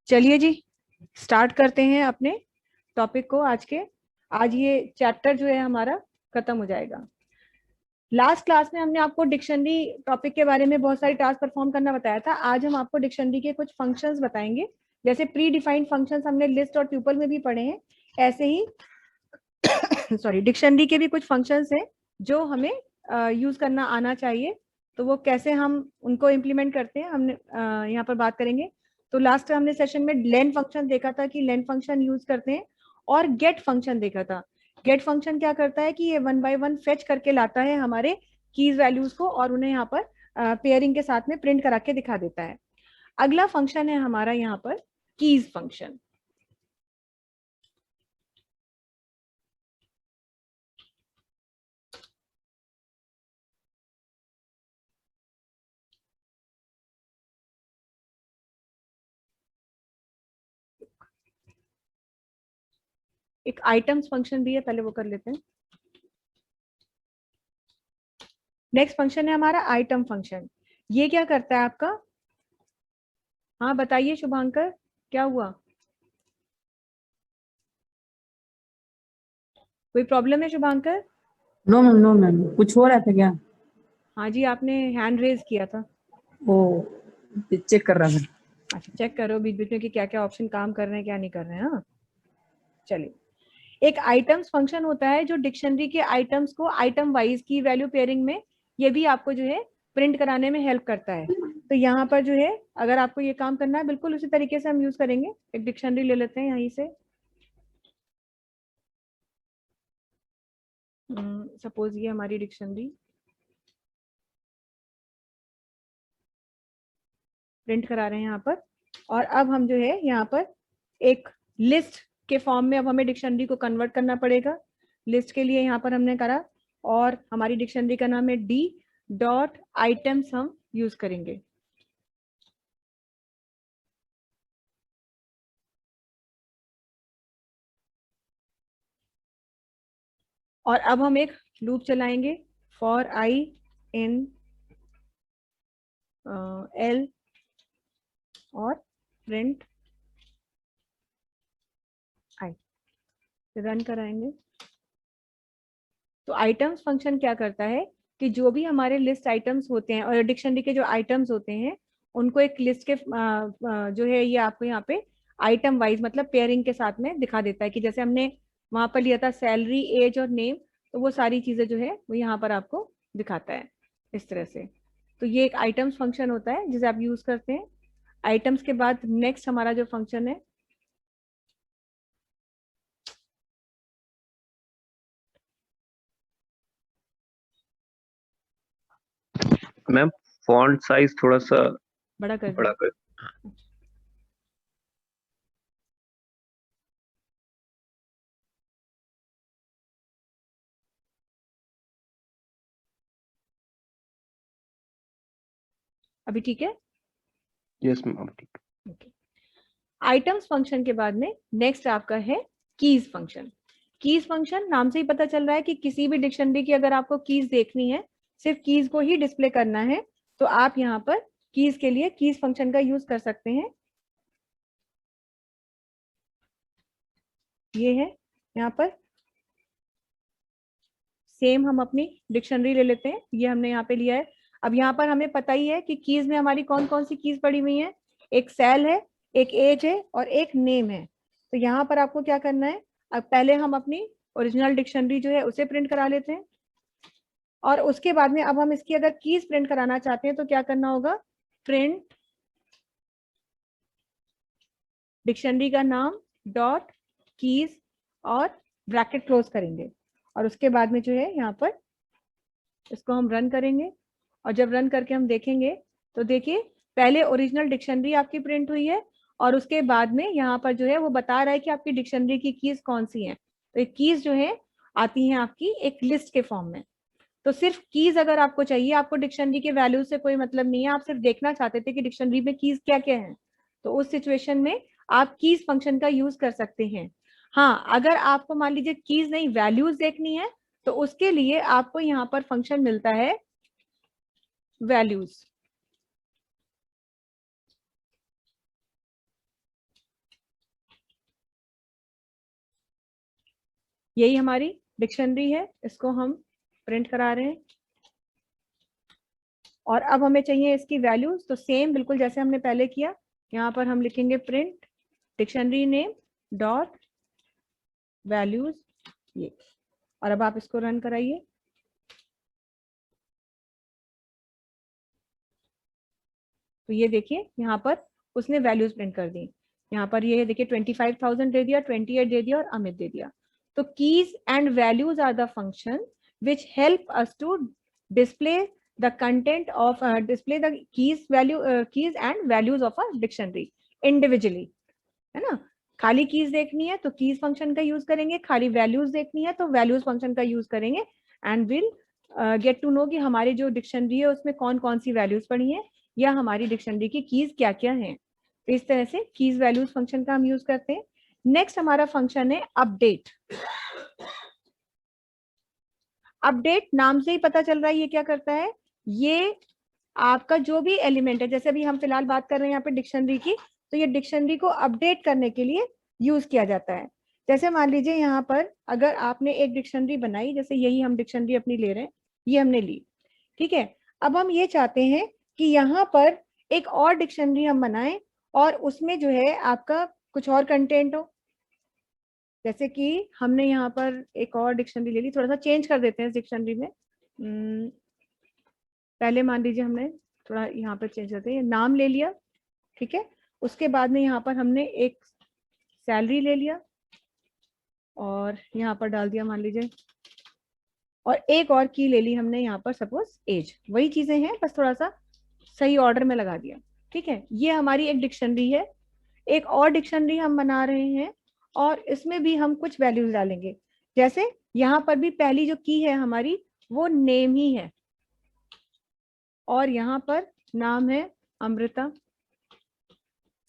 चलिए जी, स्टार्ट करते हैं अपने टॉपिक को आज ये चैप्टर जो है हमारा खत्म हो जाएगा। लास्ट क्लास में हमने आपको डिक्शनरी टॉपिक के बारे में बहुत सारी टास्क परफॉर्म करना बताया था। आज हम आपको डिक्शनरी के कुछ फंक्शंस बताएंगे। जैसे प्री डिफाइंड फंक्शंस हमने लिस्ट और ट्यूपल में भी पढ़े हैं, ऐसे ही सॉरी डिक्शनरी के भी कुछ फंक्शंस हैं जो हमें यूज करना आना चाहिए। तो वो कैसे हम उनको इम्प्लीमेंट करते हैं हमने यहाँ पर बात करेंगे। तो लास्ट हमने सेशन में लेन फंक्शन देखा था कि लेन फंक्शन यूज करते हैं, और गेट फंक्शन देखा था। गेट फंक्शन क्या करता है कि ये 1 by 1 फेच करके लाता है हमारे कीज वैल्यूज को और उन्हें यहाँ पर पेयरिंग के साथ में प्रिंट करा के दिखा देता है। अगला फंक्शन है हमारा यहाँ पर कीज फंक्शन। एक आइटम्स फंक्शन भी है, पहले वो कर लेते हैं। नेक्स्ट फंक्शन है हमारा आइटम फंक्शन। ये क्या करता है आपका? हाँ बताइए शुभांकर, क्या हुआ? कोई प्रॉब्लम है Shubhankar? No ma'am, no ma'am, कुछ हो रहा था क्या? हाँ जी, आपने हैंड रेज किया था। ओ, चेक कर रहा था। अच्छा, चेक करो बीच बीच में कि क्या क्या ऑप्शन काम कर रहे हैं क्या नहीं कर रहे हैं। हाँ चलिए, एक आइटम्स फंक्शन होता है जो डिक्शनरी के आइटम्स को आइटम वाइज की वैल्यू पेयरिंग में ये भी आपको जो है प्रिंट कराने में हेल्प करता है। तो यहाँ पर जो है अगर आपको ये काम करना है बिल्कुल उसी तरीके से हम यूज करेंगे। एक डिक्शनरी ले लेते हैं यहीं से। सपोज ये हमारी डिक्शनरी प्रिंट करा रहे हैं यहाँ पर, और अब हम जो है यहाँ पर एक लिस्ट के फॉर्म में अब हमें डिक्शनरी को कन्वर्ट करना पड़ेगा। लिस्ट के लिए यहाँ पर हमने करा, और हमारी डिक्शनरी का नाम है डी डॉट आइटम्स हम यूज करेंगे। और अब हम एक लूप चलाएंगे, फॉर आई इन एल और प्रिंट आई, रन कराएंगे। तो आइटम्स फंक्शन क्या करता है कि जो भी हमारे लिस्ट आइटम्स होते हैं और डिक्शनरी के जो आइटम्स होते हैं उनको एक लिस्ट के जो है ये आपको यहाँ पे आइटम वाइज मतलब पेयरिंग के साथ में दिखा देता है कि जैसे हमने वहां पर लिया था सैलरी, एज और नेम, तो वो सारी चीजें जो है वो यहाँ पर आपको दिखाता है इस तरह से। तो ये एक आइटम्स फंक्शन होता है जिसे आप यूज करते हैं। आइटम्स के बाद नेक्स्ट हमारा जो फंक्शन है मैम, फॉन्ट साइज थोड़ा सा बड़ा कर बड़ा दिया। कर। अभी ठीक है? यस मैम, ठीक। आइटम्स फंक्शन के बाद में नेक्स्ट आपका है कीज फंक्शन। कीज फंक्शन नाम से ही पता चल रहा है कि किसी भी डिक्शनरी की अगर आपको कीज देखनी है, सिर्फ कीज को ही डिस्प्ले करना है, तो आप यहाँ पर कीज के लिए कीज फंक्शन का यूज कर सकते हैं। ये है यहाँ पर सेम, हम अपनी डिक्शनरी ले लेते हैं, ये हमने यहाँ पे लिया है। अब यहाँ पर हमें पता ही है कि कीज में हमारी कौन कौन सी कीज पड़ी हुई है। एक सेल है, एक एज है और एक नेम है। तो यहाँ पर आपको क्या करना है, अब पहले हम अपनी ओरिजिनल डिक्शनरी जो है उसे प्रिंट करा लेते हैं, और उसके बाद में अब हम इसकी अगर कीज प्रिंट कराना चाहते हैं तो क्या करना होगा, प्रिंट डिक्शनरी का नाम डॉट कीज और ब्रैकेट क्लोज करेंगे, और उसके बाद में जो है यहाँ पर इसको हम रन करेंगे। और जब रन करके हम देखेंगे तो देखिए पहले ओरिजिनल डिक्शनरी आपकी प्रिंट हुई है, और उसके बाद में यहाँ पर जो है वो बता रहा है कि आपकी डिक्शनरी की कीज कौन सी हैं। तो एक कीज जो है आती हैं आपकी एक लिस्ट के फॉर्म में। तो सिर्फ कीज अगर आपको चाहिए, आपको डिक्शनरी के वैल्यू से कोई मतलब नहीं है, आप सिर्फ देखना चाहते थे कि डिक्शनरी में कीज क्या क्या है, तो उस सिचुएशन में आप कीज फंक्शन का यूज कर सकते हैं। हाँ, अगर आपको मान लीजिए कीज नहीं वैल्यूज देखनी है, तो उसके लिए आपको यहाँ पर फंक्शन मिलता है वैल्यूज। यही हमारी डिक्शनरी है, इसको हम प्रिंट करा रहे हैं। और अब हमें चाहिए इसकी वैल्यूज, तो सेम बिल्कुल जैसे हमने पहले किया, यहाँ पर हम लिखेंगे print dictionary name dot values ये। और अब आप इसको रन कराइए। तो ये देखिए यहाँ पर उसने वैल्यूज प्रिंट कर दी। यहाँ पर ये देखिए 25,000 दे दिया, 28 दे दिया और अमित दे दिया। तो keys and values are the function which help us to display the content of display the keys and values of a dictionary individually, है ना। खाली कीज देखनी है तो कीज फंक्शन का यूज करेंगे, खाली वैल्यूज देखनी है तो वैल्यूज फंक्शन का यूज करेंगे। And will get to know कि हमारी जो डिक्शनरी है उसमें कौन कौन सी वैल्यूज पड़ी हैं या हमारी डिक्शनरी की कीज क्या क्या हैं। तो इस तरह से कीज वैल्यूज फंक्शन का हम यूज करते हैं। नेक्स्ट हमारा फंक्शन है अपडेट। अपडेट नाम से ही पता चल रहा है ये क्या करता है, ये आपका जो भी एलिमेंट है, जैसे अभी हम फिलहाल बात कर रहे हैं यहाँ पे डिक्शनरी की, तो ये डिक्शनरी को अपडेट करने के लिए यूज किया जाता है। जैसे मान लीजिए यहाँ पर अगर आपने एक डिक्शनरी बनाई, जैसे यही हम डिक्शनरी अपनी ले रहे हैं, ये हमने ली, ठीक है। अब हम ये चाहते हैं कि यहाँ पर एक और डिक्शनरी हम बनाएं और उसमें जो है आपका कुछ और कंटेंट हो। जैसे कि हमने यहाँ पर एक और डिक्शनरी ले ली, थोड़ा सा चेंज कर देते हैं इस डिक्शनरी में। पहले मान लीजिए हमने थोड़ा यहाँ पर चेंज करते हैं, नाम ले लिया, ठीक है। उसके बाद में यहाँ पर हमने एक सैलरी ले लिया और यहाँ पर डाल दिया मान लीजिए, और एक और की ले ली हमने यहाँ पर सपोज एज। वही चीजें हैं, बस थोड़ा सा सही ऑर्डर में लगा दिया, ठीक है। ये हमारी एक डिक्शनरी है। एक और डिक्शनरी हम बना रहे हैं और इसमें भी हम कुछ वैल्यूज डालेंगे। जैसे यहाँ पर भी पहली जो की है हमारी वो नेम ही है और यहाँ पर नाम है अमृता।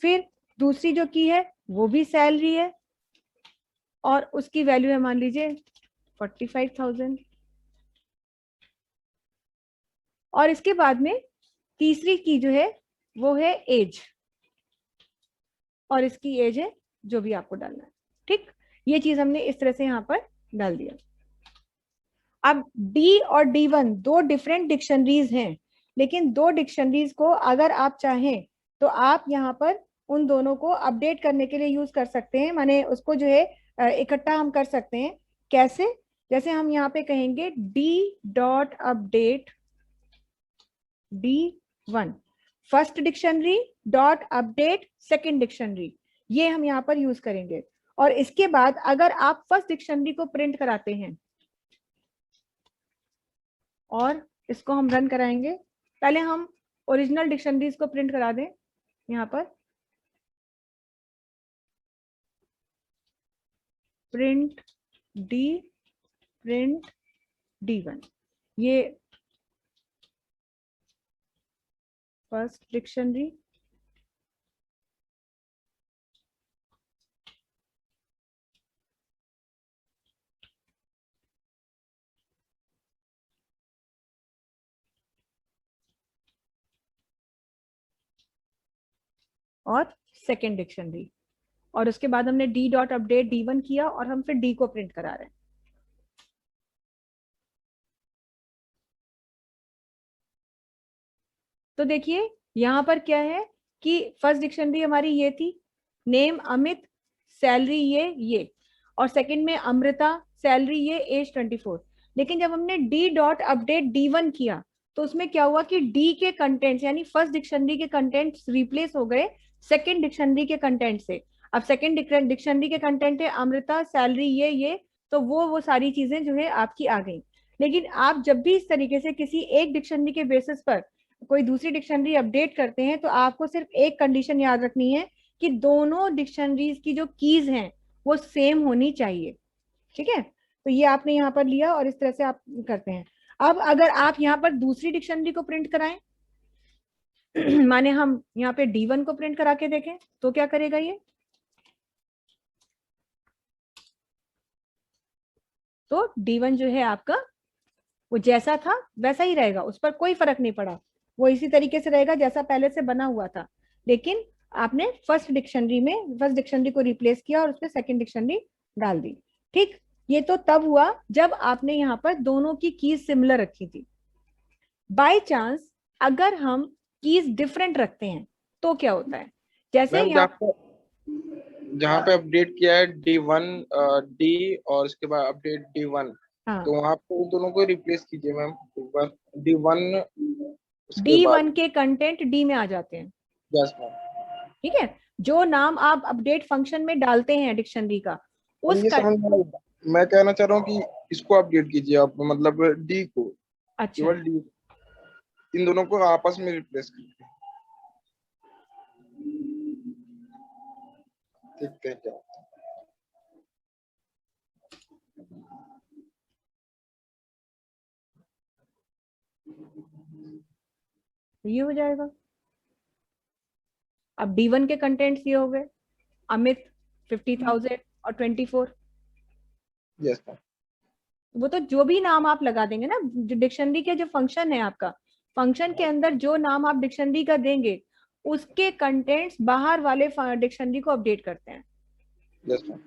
फिर दूसरी जो की है वो भी सैलरी है और उसकी वैल्यू है मान लीजिए 45,000। और इसके बाद में तीसरी की जो है वो है एज और इसकी एज है जो भी आपको डालना है, ठीक। ये चीज हमने इस तरह से यहाँ पर डाल दिया। अब डी और D1 दो डिफरेंट डिक्शनरीज हैं, लेकिन दो डिक्शनरीज को अगर आप चाहें तो आप यहाँ पर उन दोनों को अपडेट करने के लिए यूज कर सकते हैं। माने उसको जो है इकट्ठा हम कर सकते हैं। कैसे? जैसे हम यहाँ पे कहेंगे D.update D1 first dictionary dot update second dictionary, ये हम यहाँ पर यूज करेंगे। और इसके बाद अगर आप फर्स्ट डिक्शनरी को प्रिंट कराते हैं और इसको हम रन कराएंगे, पहले हम ओरिजिनल डिक्शनरीज को प्रिंट करा दें। यहाँ पर प्रिंट D1, ये फर्स्ट डिक्शनरी और सेकेंड डिक्शनरी, और उसके बाद हमने D.update D1 किया और हम फिर D को प्रिंट करा रहे हैं। तो देखिए यहाँ पर क्या है कि फर्स्ट डिक्शनरी हमारी ये थी, नेम अमित, सैलरी ये और सेकंड में अमृता, सैलरी ये, एज 24। लेकिन जब हमने D.update D1 किया तो उसमें क्या हुआ कि D के कंटेंट्स यानी फर्स्ट डिक्शनरी के कंटेंट्स रिप्लेस हो गए सेकंड डिक्शनरी के कंटेंट से। अब सेकंड डिक्शनरी के कंटेंट है अमृता, सैलरी ये, तो वो सारी चीजें जो है आपकी आ गई। लेकिन आप जब भी इस तरीके से किसी एक डिक्शनरी के बेसिस पर कोई दूसरी डिक्शनरी अपडेट करते हैं तो आपको सिर्फ एक कंडीशन याद रखनी है कि दोनों डिक्शनरीज की जो कीज हैं वो सेम होनी चाहिए, ठीक है। तो ये आपने यहाँ पर लिया और इस तरह से आप करते हैं। अब अगर आप यहाँ पर दूसरी डिक्शनरी को प्रिंट कराएं माने हम यहाँ पे D1 को प्रिंट करा के देखें तो क्या करेगा ये, तो D1 जो है आपका वो जैसा था वैसा ही रहेगा, उस पर कोई फर्क नहीं पड़ा, वो इसी तरीके से रहेगा जैसा पहले से बना हुआ था। लेकिन आपने फर्स्ट डिक्शनरी को रिप्लेस किया और उसमें सेकंड डिक्शनरी डाल दी, ठीक। ये तो तब हुआ जब आपने यहाँ पर दोनों की कीज सिमिलर रखी थी। बाय चांस अगर हम कीज डिफरेंट रखते हैं तो क्या होता है, जैसे मैम यहाँ जहाँ पे अपडेट किया है D1 डी और उसके बाद अपडेट D1, हाँ तो वहाँ पे उन दोनों को रिप्लेस कीजिए मैम एक बार। D1 उसके बाद D1 के कंटेंट D में आ जाते हैं। Yes ma'am. ठीक है, जो नाम आप अपडेट फंक्शन में डालते हैं डिक्शनरी का उस ये समझ में आया। मैं कहना चाह रहा हूँ कि इसको अपडेट कीजिए आप, मतलब डी को, अच्छा केवल डी, इन दोनों को आपस में रिप्लेस कीजिए। देखते हैं क्या। ये हो जाएगा। अब D1 के कंटेंट्स ये हो गए, अमित 50,000 और 24। Yes ma'am. वो तो जो भी नाम आप लगा देंगे ना, जो डिक्शनरी के जो फंक्शन है आपका, फंक्शन के अंदर जो नाम आप डिक्शनरी का देंगे उसके कंटेंट्स बाहर वाले डिक्शनरी को अपडेट करते हैं। Yes ma'am.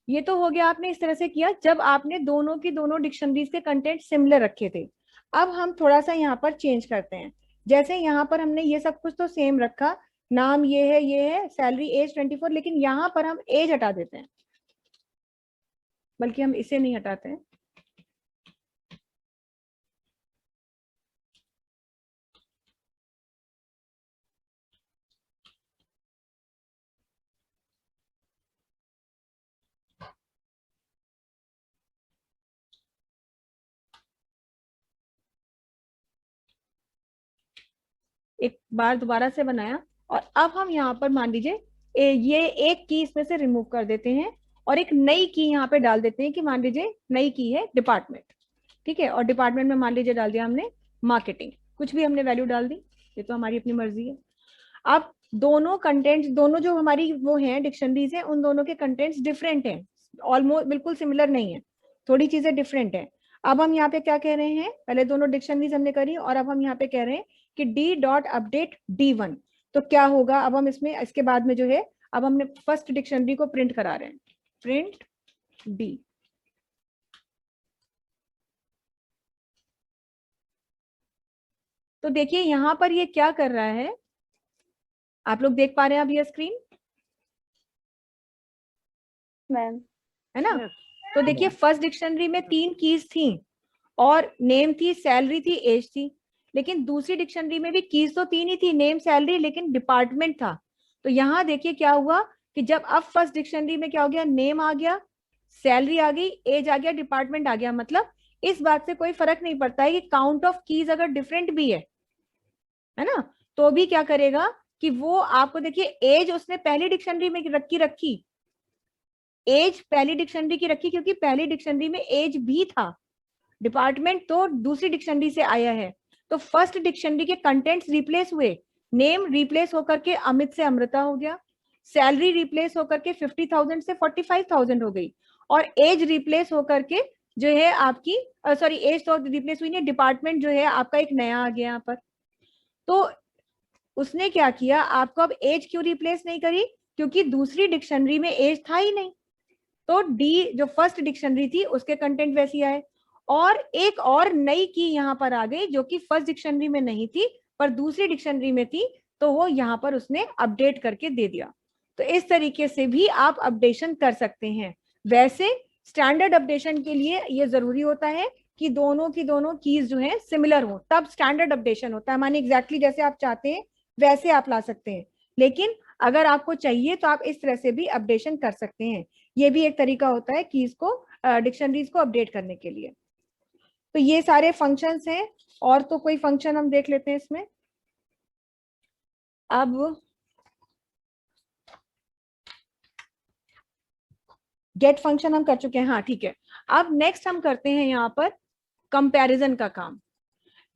ये तो हो गया, आपने इस तरह से किया जब आपने दोनों की दोनों डिक्शनरीज के कंटेंट सिमिलर रखे थे। अब हम थोड़ा सा यहाँ पर चेंज करते हैं। जैसे यहाँ पर हमने ये सब कुछ तो सेम रखा, नाम ये है, सैलरी एज 24, लेकिन यहाँ पर हम एज हटा देते हैं, बल्कि हम इसे नहीं हटाते हैं। एक बार दोबारा से बनाया और अब हम यहाँ पर मान लीजिए ये एक की इसमें से रिमूव कर देते हैं और एक नई की यहाँ पे डाल देते हैं कि मान लीजिए नई की है डिपार्टमेंट। ठीक है, और डिपार्टमेंट में मान लीजिए डाल दिया हमने मार्केटिंग, कुछ भी हमने वैल्यू डाल दी, ये तो हमारी अपनी मर्जी है। अब दोनों कंटेंट्स, दोनों जो हमारी वो हैं डिक्शनरीज हैं, उन दोनों के कंटेंट्स डिफरेंट हैं, ऑलमोस्ट बिल्कुल सिमिलर नहीं है, थोड़ी चीजें डिफरेंट है। अब हम यहाँ पे क्या कह रहे हैं, पहले दोनों डिक्शनरीज हमने करी और अब हम यहाँ पे कह रहे हैं कि डी डॉट अपडेट D1। तो क्या होगा, अब हम इसमें इसके बाद में जो है, अब हमने फर्स्ट डिक्शनरी को प्रिंट करा रहे हैं, प्रिंट डी। तो देखिए यहां पर ये क्या कर रहा है, आप लोग देख पा रहे हैं अब ये स्क्रीन, मैम है ना। तो देखिए फर्स्ट डिक्शनरी में 3 कीज थी और नेम थी, सैलरी थी, एज थी। लेकिन दूसरी डिक्शनरी में भी कीज तो 3 ही थी, नेम, सैलरी, लेकिन डिपार्टमेंट था। तो यहाँ देखिए क्या हुआ कि जब अब फर्स्ट डिक्शनरी में क्या हो गया, नेम आ गया, सैलरी आ गई, एज आ गया, डिपार्टमेंट आ गया। मतलब इस बात से कोई फर्क नहीं पड़ता है कि काउंट ऑफ कीज अगर डिफरेंट भी है ना, तो भी क्या करेगा कि वो आपको, देखिए एज उसने पहली डिक्शनरी में रखी, एज पहली डिक्शनरी की रखी क्योंकि पहली डिक्शनरी में एज भी था, डिपार्टमेंट तो दूसरी डिक्शनरी से आया है। तो फर्स्ट डिक्शनरी के कंटेंट्स रिप्लेस हुए, नेम रिप्लेस होकर के अमित से अमृता हो गया, सैलरी रिप्लेस होकर के 50,000 से 45,000 हो गई, और एज रिप्लेस होकर के जो है आपकी, सॉरी एज तो रिप्लेस हुई नहीं, डिपार्टमेंट जो है आपका एक नया आ गया यहाँ पर। तो उसने क्या किया, आपको अब एज क्यों रिप्लेस नहीं करी, क्योंकि दूसरी डिक्शनरी में एज था ही नहीं, तो डी जो फर्स्ट डिक्शनरी थी उसके कंटेंट वैसी आए। और एक और नई की यहाँ पर आ गई जो कि फर्स्ट डिक्शनरी में नहीं थी पर दूसरी डिक्शनरी में थी, तो वो यहाँ पर उसने अपडेट करके दे दिया। तो इस तरीके से भी आप अपडेशन कर सकते हैं। वैसे स्टैंडर्ड अपडेशन के लिए ये जरूरी होता है कि दोनों की दोनों कीज जो है सिमिलर हो, तब स्टैंडर्ड अपडेशन होता है। माने एग्जैक्टली जैसे आप चाहते हैं वैसे आप ला सकते हैं, लेकिन अगर आपको चाहिए तो आप इस तरह से भी अपडेशन कर सकते हैं। ये भी एक तरीका होता है कीज को, डिक्शनरीज को अपडेट करने के लिए। तो ये सारे फंक्शंस हैं, और तो कोई फंक्शन हम देख लेते हैं इसमें। अब गेट फंक्शन हम कर चुके हैं, हाँ ठीक है। अब नेक्स्ट हम करते हैं यहाँ पर कंपैरिजन का काम।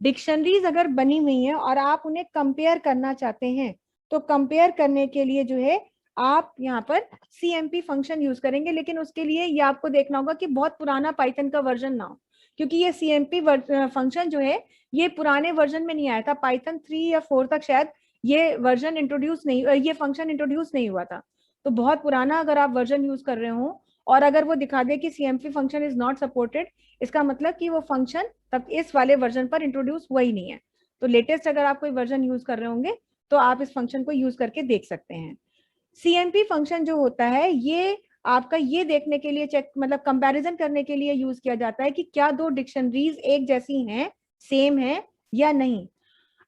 डिक्शनरीज अगर बनी हुई हैं और आप उन्हें कंपेयर करना चाहते हैं, तो कंपेयर करने के लिए जो है आप यहाँ पर CMP फंक्शन यूज करेंगे, लेकिन उसके लिए ये आपको देखना होगा कि बहुत पुराना पाइथन का वर्जन ना हो, क्योंकि ये CMP फंक्शन जो है ये पुराने वर्जन में नहीं आया था, पाइथन 3 या 4 तक शायद ये वर्जन इंट्रोड्यूस नहीं, ये फंक्शन इंट्रोड्यूस नहीं हुआ था। तो बहुत पुराना अगर आप वर्जन यूज कर रहे हो और अगर वो दिखा दे कि CMP function is not supported, इसका मतलब कि वो फंक्शन तब इस वाले वर्जन पर इंट्रोड्यूस हुआ ही नहीं है। तो लेटेस्ट अगर आप कोई वर्जन यूज कर रहे होंगे तो आप इस फंक्शन को यूज करके देख सकते हैं। CMP फंक्शन जो होता है ये आपका ये देखने के लिए चेक मतलब कंपैरिजन करने के लिए यूज किया जाता है कि क्या दो डिक्शनरीज एक जैसी हैं, सेम है या नहीं।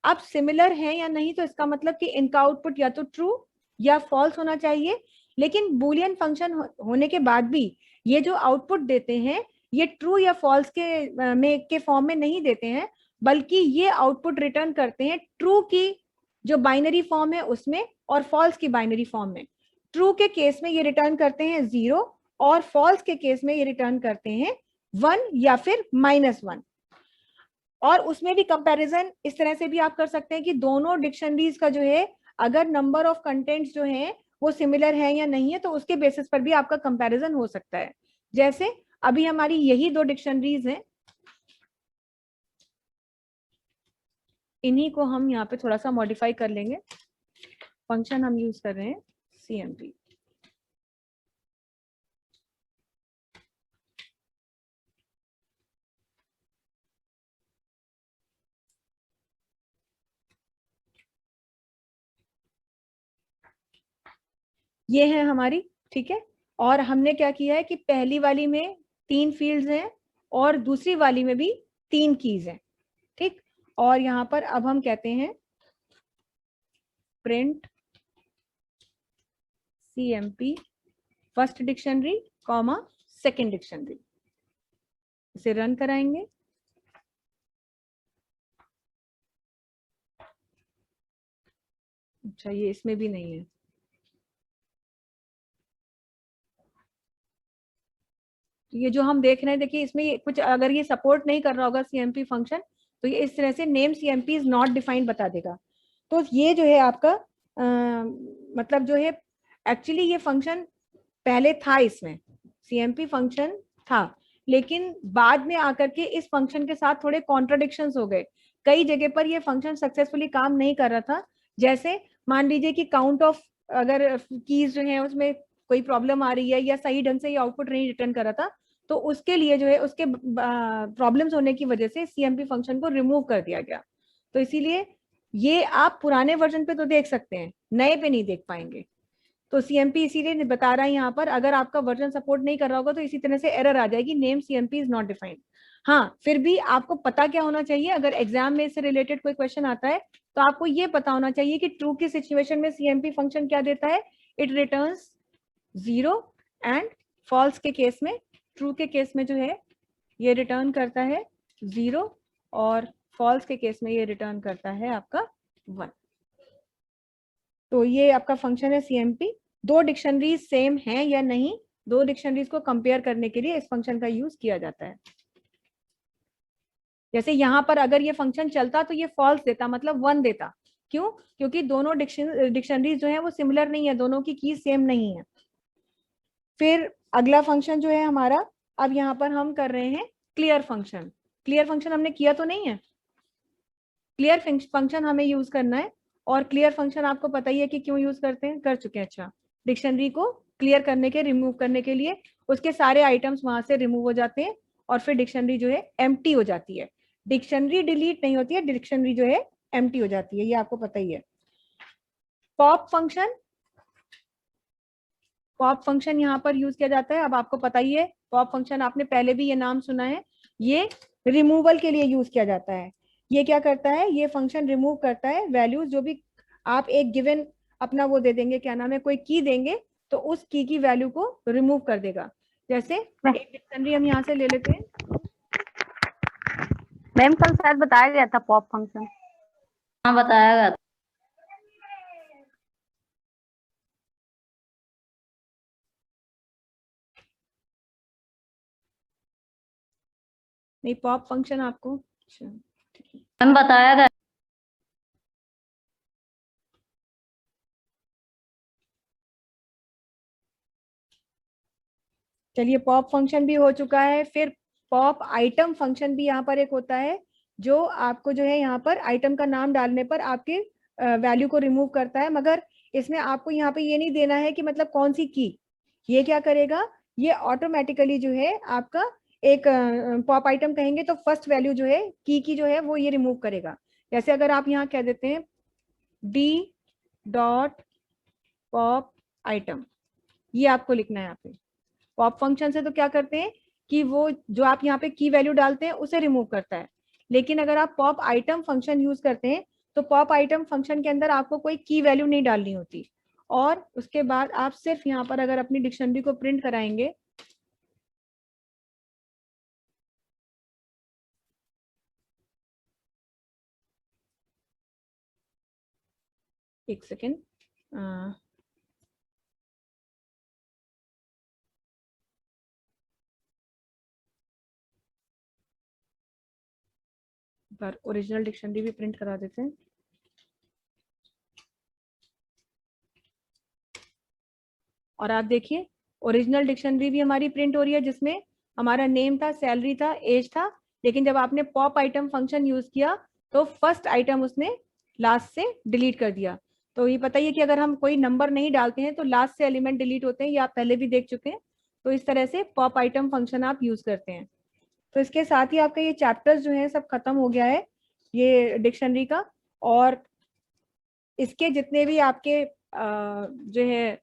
अब सिमिलर है या नहीं तो इसका मतलब कि इनका आउटपुट या तो ट्रू या फॉल्स होना चाहिए। लेकिन बूलियन फंक्शन होने के बाद भी ये जो आउटपुट देते हैं ये ट्रू या फॉल्स के फॉर्म में नहीं देते हैं, बल्कि ये आउटपुट रिटर्न करते हैं ट्रू की जो बाइनरी फॉर्म है उसमें और फॉल्स की बाइनरी फॉर्म में। ट्रू के केस में ये रिटर्न करते हैं 0 और फॉल्स के केस में ये रिटर्न करते हैं 1 या फिर -1। और उसमें भी कंपैरिजन इस तरह से भी आप कर सकते हैं कि दोनों डिक्शनरीज का जो है अगर नंबर ऑफ कंटेंट्स जो है वो सिमिलर है या नहीं है तो उसके बेसिस पर भी आपका कंपैरिजन हो सकता है। जैसे अभी हमारी यही दो डिक्शनरीज हैं, इन्हीं को हम यहाँ पे थोड़ा सा मॉडिफाई कर लेंगे। फंक्शन हम यूज कर रहे हैं CMP। ये है हमारी, ठीक है। और हमने क्या किया है कि पहली वाली में 3 फील्ड्स हैं और दूसरी वाली में भी 3 कीज हैं, ठीक। और यहाँ पर अब हम कहते हैं print CMP first dictionary comma second dictionary. इसे रन कराएंगे। अच्छा ये इसमें भी नहीं है, ये जो हम देख रहे हैं देखिए इसमें कुछ अगर ये सपोर्ट नहीं कर रहा होगा CMP फंक्शन तो ये इस तरह से name CMP is not defined बता देगा। तो ये जो है आपका मतलब जो है एक्चुअली ये फंक्शन पहले था, इसमें CMP फंक्शन था, लेकिन बाद में आकर के इस फंक्शन के साथ थोड़े कॉन्ट्रडिक्शंस हो गए। कई जगह पर ये फंक्शन सक्सेसफुली काम नहीं कर रहा था। जैसे मान लीजिए कि काउंट ऑफ अगर कीज जो है उसमें कोई प्रॉब्लम आ रही है या सही ढंग से ये आउटपुट नहीं रिटर्न कर रहा था, तो उसके लिए जो है उसके प्रॉब्लम्स होने की वजह से CMP फंक्शन को रिमूव कर दिया गया। तो इसीलिए ये आप पुराने वर्जन पे तो देख सकते हैं, नए पे नहीं देख पाएंगे। तो CMP इसीलिए बता रहा है यहाँ पर अगर आपका वर्जन सपोर्ट नहीं कर रहा होगा तो इसी तरह से एरर आ जाएगी, name CMP is not defined. हाँ फिर भी आपको पता क्या होना चाहिए, अगर एग्जाम में इससे रिलेटेड कोई क्वेश्चन आता है तो आपको ये पता होना चाहिए कि ट्रू की सिचुएशन में CMP फंक्शन क्या देता है, इट रिटर्न्स 0 एंड फॉल्स के केस में, ट्रू के केस में जो है ये रिटर्न करता है 0 और फॉल्स के केस में ये रिटर्न करता है आपका 1। तो ये आपका फंक्शन है CMP। दो डिक्शनरीज सेम हैं या नहीं, दो डिक्शनरीज को कंपेयर करने के लिए इस फंक्शन का यूज किया जाता है। जैसे यहाँ पर अगर ये फंक्शन चलता तो ये फॉल्स देता, मतलब 1 देता। क्यों? क्योंकि दोनों डिक्शनरीज जो है वो सिमिलर नहीं है, दोनों की की सेम नहीं है। फिर अगला फंक्शन जो है हमारा, अब यहाँ पर हम कर रहे हैं क्लियर फंक्शन। क्लियर फंक्शन हमने किया तो नहीं है, क्लियर फंक्शन हमें यूज करना है। और क्लियर फंक्शन आपको पता ही है कि क्यों यूज करते हैं, कर चुके हैं। अच्छा, डिक्शनरी को क्लियर करने के, रिमूव करने के लिए, उसके सारे आइटम्स वहां से रिमूव हो जाते हैं और फिर डिक्शनरी जो है एम्प्टी हो जाती है। डिक्शनरी डिलीट नहीं होती है, डिक्शनरी जो है एम्प्टी हो जाती है, ये आपको पता ही है। पॉप फंक्शन, पॉप फंक्शन यहाँ पर यूज किया जाता है। अब आपको पता ही है पॉप फंक्शन, आपने पहले भी ये नाम सुना है, ये रिमूवल के लिए यूज किया जाता है। ये क्या करता है, ये फंक्शन रिमूव करता है वैल्यूज, जो भी आप एक गिवन अपना वो दे देंगे, क्या नाम है, कोई की देंगे तो उस की वैल्यू को रिमूव कर देगा। जैसे एक डिक्शनरी हम यहाँ से ले लेते हैं। मैम कल शायद बताया गया था पॉप फंक्शन। हाँ बताया गया था। नहीं, पॉप फंक्शन आपको, अच्छा मैम बताया गया। चलिए, पॉप फंक्शन भी हो चुका है। फिर पॉप आइटम फंक्शन भी यहाँ पर एक होता है, जो आपको जो है यहाँ पर आइटम का नाम डालने पर आपके वैल्यू को रिमूव करता है। मगर इसमें आपको यहाँ पे ये नहीं देना है कि मतलब कौन सी की, ये क्या करेगा, ये ऑटोमेटिकली जो है आपका एक पॉप आइटम कहेंगे तो फर्स्ट वैल्यू जो है की जो है वो ये रिमूव करेगा। जैसे अगर आप यहाँ कह देते हैं डी डॉट पॉप आइटम, ये आपको लिखना है यहाँ पे। पॉप फंक्शन से तो क्या करते हैं कि वो जो आप यहाँ पे की वैल्यू डालते हैं उसे रिमूव करता है, लेकिन अगर आप पॉप आइटम फंक्शन यूज करते हैं तो पॉप आइटम फंक्शन के अंदर आपको कोई की वैल्यू नहीं डालनी होती, और उसके बाद आप सिर्फ यहाँ पर अगर अपनी डिक्शनरी को प्रिंट कराएंगे, एक सेकेंड, पर ओरिजिनल डिक्शनरी भी प्रिंट करा देते हैं। और आप देखिए ओरिजिनल डिक्शनरी भी हमारी प्रिंट हो रही है, जिसमें हमारा नेम था, सैलरी था, एज था, लेकिन जब आपने पॉप आइटम फंक्शन यूज किया तो फर्स्ट आइटम उसने लास्ट से डिलीट कर दिया। तो ये पता ही है कि अगर हम कोई नंबर नहीं डालते हैं तो लास्ट से एलिमेंट डिलीट होते हैं, ये आप पहले भी देख चुके हैं। तो इस तरह से पॉप आइटम फंक्शन आप यूज करते हैं। तो इसके साथ ही आपका ये चैप्टर्स जो है सब खत्म हो गया है, ये डिक्शनरी का। और इसके जितने भी आपके जो है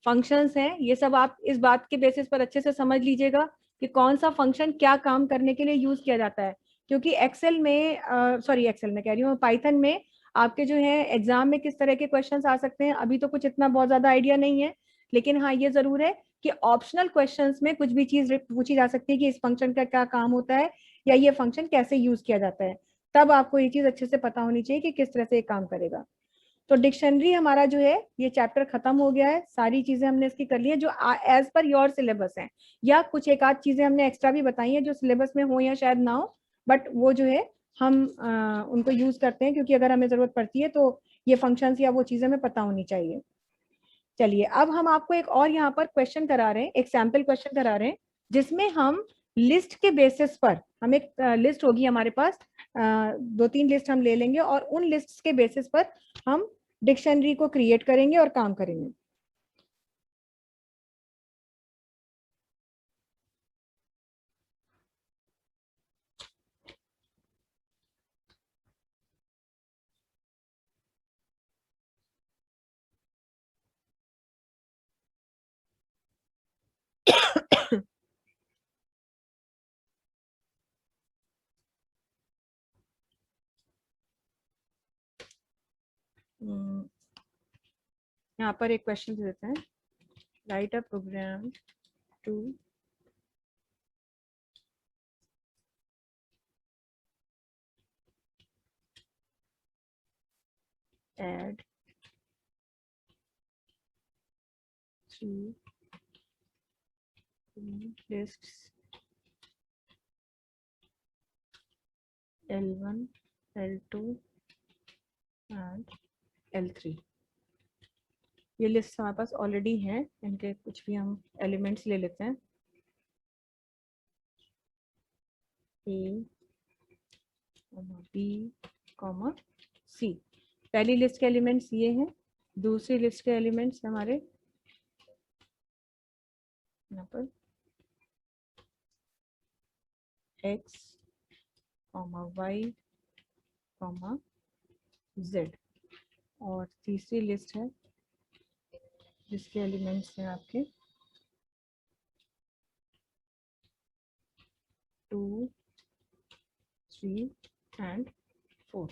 फंक्शंस हैं, ये सब आप इस बात के बेसिस पर अच्छे से समझ लीजिएगा कि कौन सा फंक्शन क्या काम करने के लिए यूज किया जाता है। क्योंकि एक्सेल में एक्सेल में कह रही हूँ, पाइथन में आपके जो है एग्जाम में किस तरह के क्वेश्चंस आ सकते हैं अभी तो कुछ इतना बहुत ज्यादा आइडिया नहीं है, लेकिन हाँ ये जरूर है कि ऑप्शनल क्वेश्चंस में कुछ भी चीज पूछी जा सकती है कि इस फंक्शन का क्या काम होता है या ये फंक्शन कैसे यूज किया जाता है। तब आपको ये चीज अच्छे से पता होनी चाहिए कि किस तरह से ये काम करेगा। तो डिक्शनरी हमारा जो है ये चैप्टर खत्म हो गया है, सारी चीजें हमने इसकी कर ली है जो एज पर योर सिलेबस है, या कुछ एक आध चीजें हमने एक्स्ट्रा भी बताई हैं जो सिलेबस में हो या शायद ना हो, बट वो जो है हम उनको यूज करते हैं क्योंकि अगर हमें जरूरत पड़ती है तो ये फंक्शंस या वो चीजें हमें पता होनी चाहिए। चलिए अब हम आपको एक और यहाँ पर क्वेश्चन करा रहे हैं, एक सैम्पल क्वेश्चन करा रहे हैं, जिसमें हम लिस्ट के बेसिस पर, हम एक लिस्ट होगी हमारे पास, दो तीन लिस्ट हम ले लेंगे और उन लिस्ट के बेसिस पर हम डिक्शनरी को क्रिएट करेंगे और काम करेंगे। यहाँ पर एक क्वेश्चन देते हैं, write a program to add 3 lists L1, L2 and L3। ये लिस्ट हमारे पास ऑलरेडी है, इनके कुछ भी हम एलिमेंट्स ले लेते हैं। A, B, C। पहली लिस्ट के एलिमेंट्स ये हैं, दूसरी लिस्ट के एलिमेंट्स हमारे यहाँ पर X, Y, Z, और तीसरी लिस्ट है जिसके एलिमेंट्स हैं आपके 2, 3 and 4।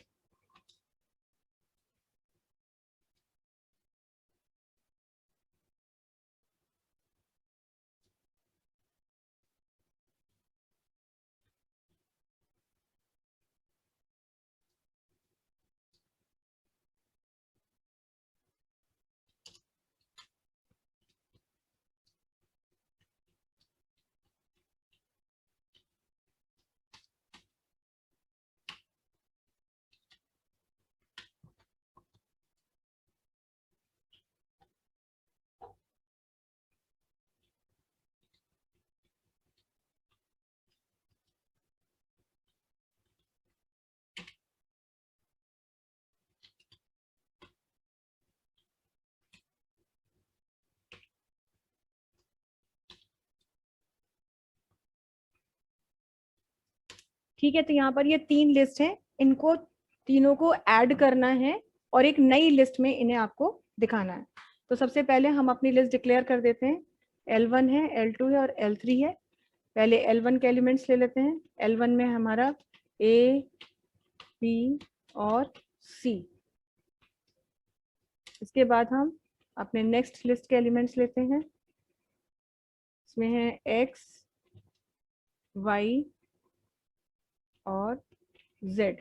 ठीक है, तो यहाँ पर ये 3 लिस्ट है, इनको तीनों को ऐड करना है और एक नई लिस्ट में इन्हें आपको दिखाना है। तो सबसे पहले हम अपनी लिस्ट डिक्लेयर कर देते हैं। L1 है, L2 है और L3 है। पहले L1 के एलिमेंट्स ले लेते हैं। L1 में हमारा A, B और C। इसके बाद हम अपने नेक्स्ट लिस्ट के एलिमेंट्स लेते हैं। इसमें है X, Y और Z।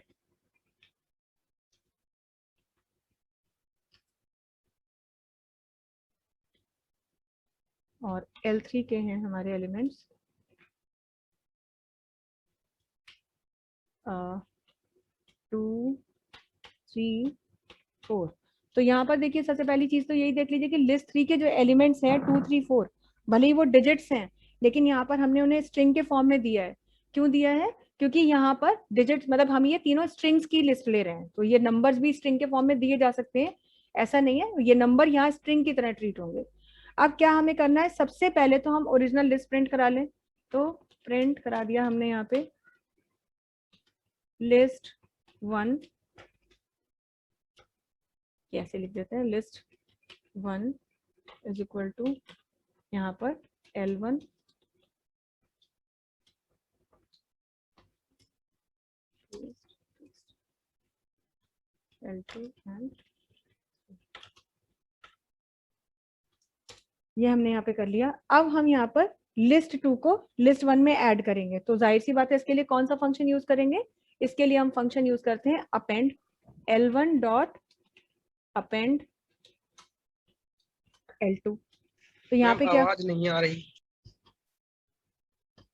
और L3 के हैं हमारे एलिमेंट्स 2, 3, 4। तो यहाँ पर देखिए सबसे पहली चीज तो यही देख लीजिए कि लिस्ट 3 के जो एलिमेंट्स हैं 2, 3, 4, भले ही वो डिजिट्स हैं लेकिन यहाँ पर हमने उन्हें स्ट्रिंग के फॉर्म में दिया है। क्यों दिया है? क्योंकि यहाँ पर डिजिट्स मतलब हम ये तीनों स्ट्रिंग्स की लिस्ट ले रहे हैं, तो ये नंबर्स भी स्ट्रिंग के फॉर्म में दिए जा सकते हैं, ऐसा नहीं है। ये नंबर यहाँ स्ट्रिंग की तरह ट्रीट होंगे। अब क्या हमें करना है, सबसे पहले तो हम ओरिजिनल लिस्ट प्रिंट करा लें। तो प्रिंट करा दिया हमने यहाँ पे लिस्ट 1, कैसे लिख देते हैं, लिस्ट 1 इज इक्वल टू यहाँ पर L1 L2 एंड ये हमने यहाँ पे कर लिया। अब हम यहाँ पर लिस्ट 2 को लिस्ट 1 में ऐड करेंगे, तो जाहिर सी बात है इसके लिए कौन सा फंक्शन यूज करेंगे, इसके लिए हम फंक्शन यूज करते हैं append L1 dot append L2। तो यहाँ पे क्या आवाज नहीं आ रही,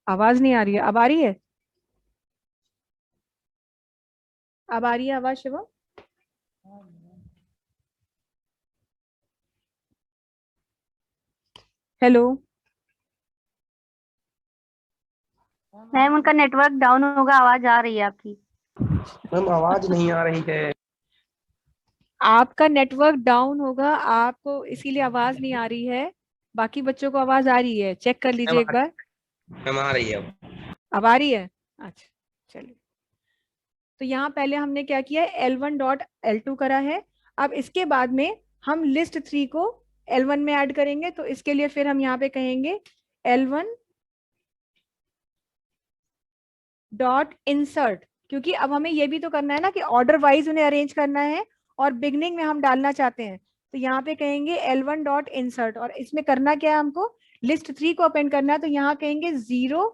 आवाज नहीं आ रही है? अब आ रही है? अब आ रही है आवाज शिवम? हेलो मैम उनका नेटवर्क डाउन होगा, आवाज आ रही है आपकी। मैम आवाज नहीं आ रही है। आपका नेटवर्क डाउन होगा, आपको इसीलिए आवाज नहीं आ रही है, बाकी बच्चों को आवाज आ रही है, चेक कर लीजिए एक बार। मैम आ रही है अब आ रही है? अच्छा चलिए, तो यहाँ पहले हमने क्या किया है, L1 डॉट L2 करा है। अब इसके बाद में हम लिस्ट 3 को L1 में ऐड करेंगे, तो इसके लिए फिर हम यहाँ पे कहेंगे L1 डॉट इंसर्ट, क्योंकि अब हमें ये भी तो करना है ना कि ऑर्डर वाइज उन्हें अरेंज करना है और बिगनिंग में हम डालना चाहते हैं, तो यहाँ पे कहेंगे L1 डॉट इंसर्ट। और इसमें करना क्या है, हमको लिस्ट 3 को अपेंड करना है, तो यहाँ कहेंगे 0,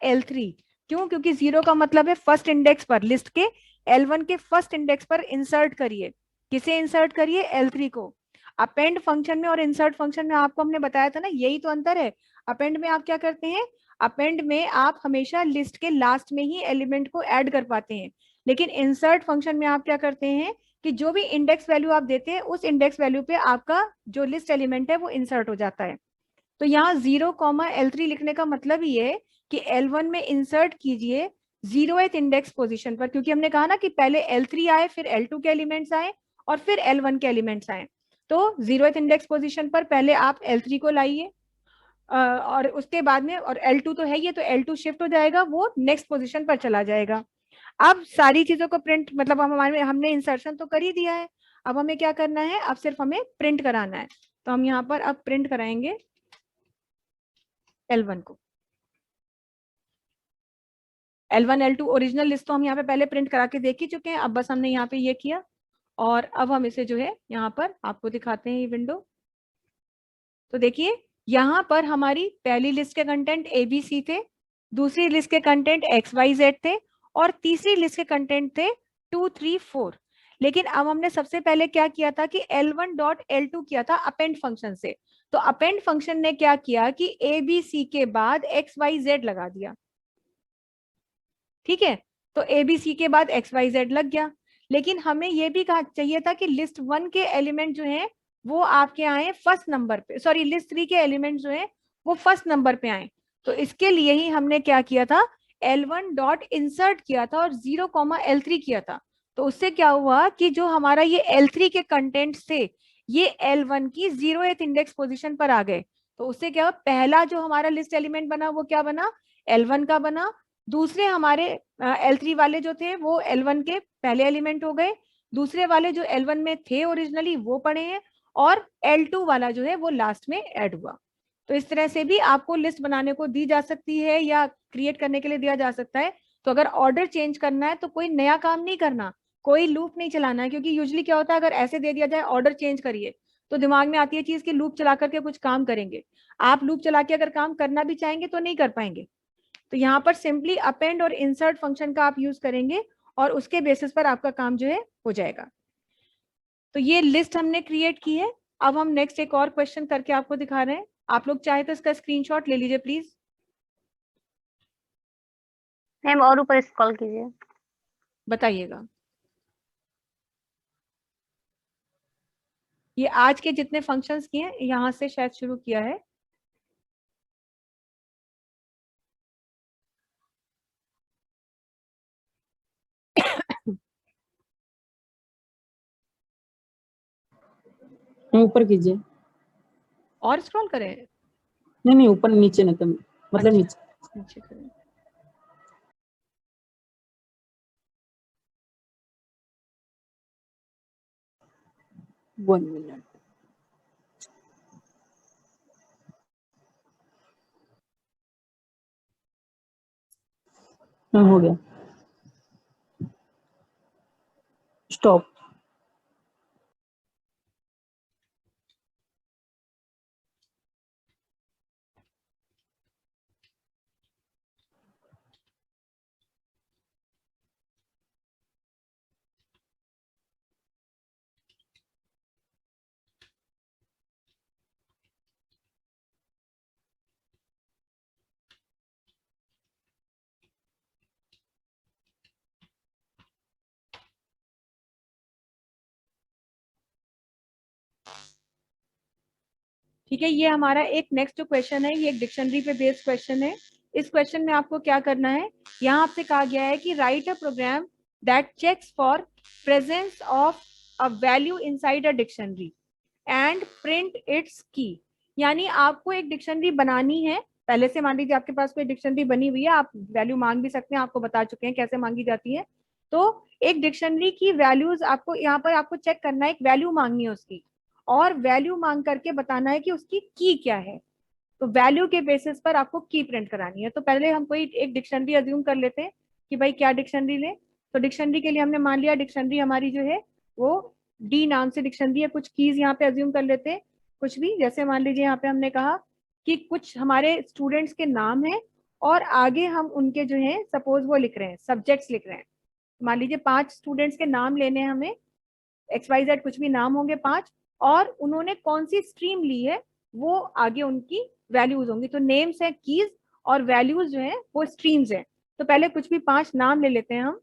L3। क्यों? क्योंकि 0 का मतलब है फर्स्ट इंडेक्स पर, लिस्ट के L1 के फर्स्ट इंडेक्स पर इंसर्ट करिए। किसे इंसर्ट करिए? L3 को। अपेंड फंक्शन में और इंसर्ट फंक्शन में आपको हमने बताया था ना, यही तो अंतर है। अपेंड में आप क्या करते हैं, अपेंड में आप हमेशा लिस्ट के लास्ट में ही एलिमेंट को ऐड कर पाते हैं, लेकिन इंसर्ट फंक्शन में आप क्या करते हैं कि जो भी इंडेक्स वैल्यू आप देते हैं उस इंडेक्स वैल्यू पे आपका जो लिस्ट एलिमेंट है वो इंसर्ट हो जाता है। तो यहाँ 0, L3 लिखने का मतलब ये है कि L1 में इंसर्ट कीजिए 0th इंडेक्स पोजीशन पर, क्योंकि हमने कहा ना कि पहले L3 आए, फिर L2 के एलिमेंट्स आए और फिर L1 के एलिमेंट्स आए। तो 0th इंडेक्स पोजीशन पर पहले आप L3 को लाइए और उसके बाद में, और L2 तो है ये, तो L2 शिफ्ट हो जाएगा, वो नेक्स्ट पोजीशन पर चला जाएगा। अब सारी चीजों को प्रिंट, मतलब हमने इंसर्शन तो कर ही दिया है, अब हमें क्या करना है, अब सिर्फ हमें प्रिंट कराना है। तो हम यहाँ पर अब प्रिंट कराएंगे L1 को। L1 L2 ओरिजिनल लिस्ट तो हम यहाँ पे पहले प्रिंट करा के देख ही चुके हैं, अब बस हमने यहाँ पे ये किया और अब हम इसे जो है यहाँ पर आपको दिखाते हैं ये विंडो। तो देखिए यहाँ पर हमारी पहली लिस्ट के कंटेंट ABC थे, दूसरी लिस्ट के कंटेंट XYZ थे और तीसरी लिस्ट के कंटेंट थे 2, 3, 4। लेकिन अब हमने सबसे पहले क्या किया था कि L1 डॉट L2 किया था अपेंड फंक्शन से। तो अपेंड फंक्शन ने क्या किया कि ABC के बाद XYZ लगा दिया, ठीक है। तो ABC के बाद XYZ लग गया, लेकिन हमें यह भी कहा चाहिए था कि लिस्ट 1 के एलिमेंट जो हैं वो आपके आए फर्स्ट नंबर पे, सॉरी लिस्ट 3 के एलिमेंट जो हैं वो फर्स्ट नंबर पे आए। तो इसके लिए ही हमने क्या किया था, L1 डॉट इंसर्ट किया था और 0, L3 किया था। तो उससे क्या हुआ कि जो हमारा ये L3 के कंटेंट थे ये L1 की 0th इंडेक्स पोजीशन पर आ गए। तो उससे क्या हुआ, पहला जो हमारा लिस्ट एलिमेंट बना वो क्या बना, L1 का बना, दूसरे हमारे L3 वाले जो थे वो L1 के पहले एलिमेंट हो गए, दूसरे वाले जो L1 में थे ओरिजिनली वो पड़े हैं, और L2 वाला जो है वो लास्ट में ऐड हुआ। तो इस तरह से भी आपको लिस्ट बनाने को दी जा सकती है या क्रिएट करने के लिए दिया जा सकता है। तो अगर ऑर्डर चेंज करना है तो कोई नया काम नहीं करना, कोई लूप नहीं चलाना है, क्योंकि यूजुअली क्या होता है अगर ऐसे दे दिया जाए ऑर्डर चेंज करिए तो दिमाग में आती है चीज कि लूप चला करके कुछ काम करेंगे। आप लूप चला के अगर काम करना भी चाहेंगे तो नहीं कर पाएंगे। तो यहाँ पर सिंपली अपेंड और इंसर्ट फंक्शन का आप यूज करेंगे और उसके बेसिस पर आपका काम जो है हो जाएगा। तो ये लिस्ट हमने क्रिएट की है। अब हम नेक्स्ट एक और क्वेश्चन करके आपको दिखा रहे हैं। आप लोग चाहे तो इसका स्क्रीनशॉट ले लीजिए प्लीज। मैम और ऊपर स्क्रॉल कीजिए। बताइएगा। ये आज के जितने फंक्शंस किए हैं यहाँ से शायद शुरू किया है। ऊपर कीजिए। और स्क्रॉल करें? नहीं नहीं, ऊपर नीचे नहीं, मतलब अच्छा, नीचे। नीचे करें। One minute. हाँ, हो गया। स्टॉप। ठीक है, ये हमारा एक नेक्स्ट जो क्वेश्चन है ये एक डिक्शनरी पे बेस्ड क्वेश्चन है। इस क्वेश्चन में आपको क्या करना है, यहाँ आपसे कहा गया है कि write a program that checks for presence of a value inside a dictionary and print its key. यानी आपको एक डिक्शनरी बनानी है। पहले से मान लीजिए आपके पास कोई डिक्शनरी बनी हुई है, आप वैल्यू मांग भी सकते हैं, आपको बता चुके हैं कैसे मांगी जाती है। तो एक डिक्शनरी की वैल्यूज आपको यहाँ पर आपको चेक करना है, एक वैल्यू मांगनी है उसकी, और वैल्यू मांग करके बताना है कि उसकी की क्या है। तो वैल्यू के बेसिस पर आपको की प्रिंट करानी है। तो पहले हम कोई एक डिक्शनरी अज्यूम कर लेते हैं कि भाई क्या डिक्शनरी ले। तो डिक्शनरी के लिए हमने मान लिया डिक्शनरी हमारी जो है वो डी नाम से डिक्शनरी है। कुछ कीज यहाँ पे अज्यूम कर लेते हैं, कुछ भी, जैसे मान लीजिए यहाँ पे हमने कहा कि कुछ हमारे स्टूडेंट्स के नाम है और आगे हम उनके जो है सपोज वो लिख रहे हैं, सब्जेक्ट्स लिख रहे हैं। मान लीजिए 5 स्टूडेंट्स के नाम लेने हैं हमें, XYZ कुछ भी नाम होंगे 5, और उन्होंने कौन सी स्ट्रीम ली है वो आगे उनकी वैल्यूज होंगी। तो नेम्स है कीज और वैल्यूज जो है वो स्ट्रीम्स है। तो पहले कुछ भी 5 नाम ले लेते हैं हम।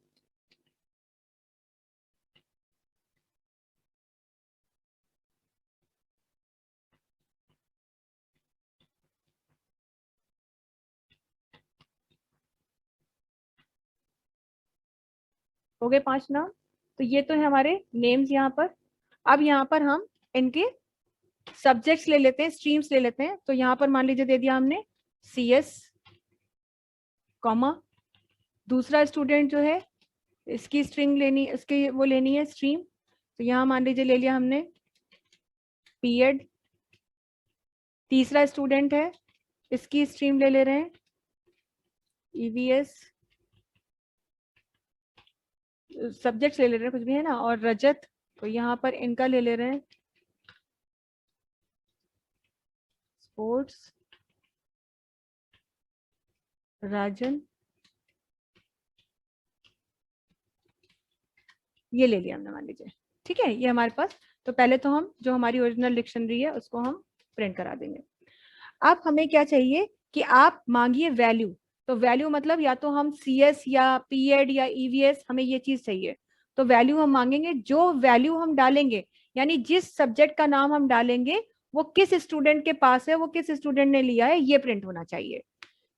हो गए 5 नाम। तो ये तो है हमारे नेम्स यहाँ पर। अब यहाँ पर हम इनके सब्जेक्ट्स ले लेते हैं, स्ट्रीम्स ले लेते हैं। तो यहाँ पर मान लीजिए दे दिया हमने CS कॉमा, दूसरा स्टूडेंट जो है इसकी स्ट्रिंग लेनी, इसकी वो लेनी है स्ट्रीम। तो यहाँ मान लीजिए ले लिया हमने पीएड। तीसरा स्टूडेंट है इसकी स्ट्रीम ले ले रहे हैं EVS, सब्जेक्ट्स ले ले रहे हैं कुछ भी है ना, और रजत। तो यहाँ पर इनका ले ले रहे हैं स्पोर्ट्स, राजन, ये ले लिया हमने मान लीजिए। ठीक है, ये हमारे पास। तो पहले तो हम जो हमारी ओरिजिनल डिक्शनरी है उसको हम प्रिंट करा देंगे। अब हमें क्या चाहिए कि आप मांगिए वैल्यू। तो वैल्यू मतलब या तो हम CS या पीएड या EVS, हमें ये चीज चाहिए। तो वैल्यू हम मांगेंगे, जो वैल्यू हम डालेंगे यानी जिस सब्जेक्ट का नाम हम डालेंगे वो किस स्टूडेंट के पास है, वो किस स्टूडेंट ने लिया है, ये प्रिंट होना चाहिए।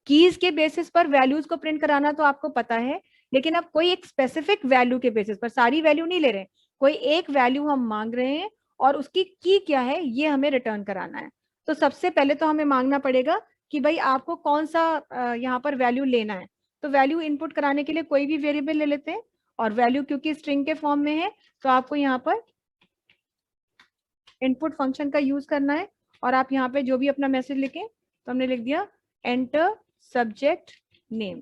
कीज के बेसिस पर वैल्यूज को प्रिंट कराना तो आपको पता है, लेकिन अब कोई एक स्पेसिफिक वैल्यू के बेसिस पर, सारी वैल्यू नहीं ले रहे, कोई एक वैल्यू हम मांग रहे हैं और उसकी की क्या है ये हमें रिटर्न कराना है। तो सबसे पहले तो हमें मांगना पड़ेगा कि भाई आपको कौन सा यहाँ पर वैल्यू लेना है। तो वैल्यू इनपुट कराने के लिए कोई भी वेरिएबल ले लेते हैं, और वैल्यू क्योंकि स्ट्रिंग के फॉर्म में है तो आपको यहाँ पर इनपुट फंक्शन का यूज करना है। और आप यहाँ पे जो भी अपना मैसेज लिखें, तो हमने लिख दिया एंटर सब्जेक्ट नेम।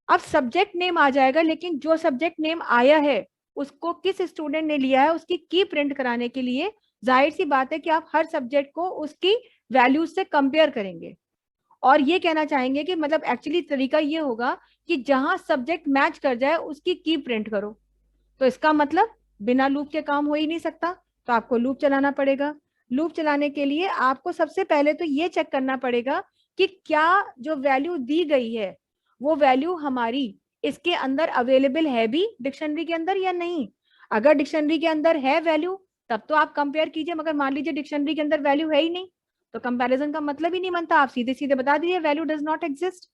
अब सब्जेक्ट नेम आ जाएगा, लेकिन जो सब्जेक्ट नेम आया है उसको किस स्टूडेंट ने लिया है उसकी की प्रिंट कराने के लिए जाहिर सी बात है कि आप हर सब्जेक्ट को उसकी वैल्यूज से कंपेयर करेंगे, और ये कहना चाहेंगे कि मतलब एक्चुअली तरीका ये होगा कि जहां सब्जेक्ट मैच कर जाए उसकी की प्रिंट करो। तो इसका मतलब बिना लूप के काम हो ही नहीं सकता, तो आपको लूप चलाना पड़ेगा। लूप चलाने के लिए आपको सबसे पहले तो ये चेक करना पड़ेगा कि क्या जो वैल्यू दी गई है वो वैल्यू हमारी इसके अंदर अवेलेबल है भी डिक्शनरी के अंदर या नहीं। अगर डिक्शनरी के अंदर है वैल्यू तब तो आप कंपेयर कीजिए, मगर मान लीजिए डिक्शनरी के अंदर वैल्यू है ही नहीं तो कंपैरिजन का मतलब ही नहीं बनता, आप सीधे सीधे बता दीजिए वैल्यू डज नॉट एग्जिस्ट।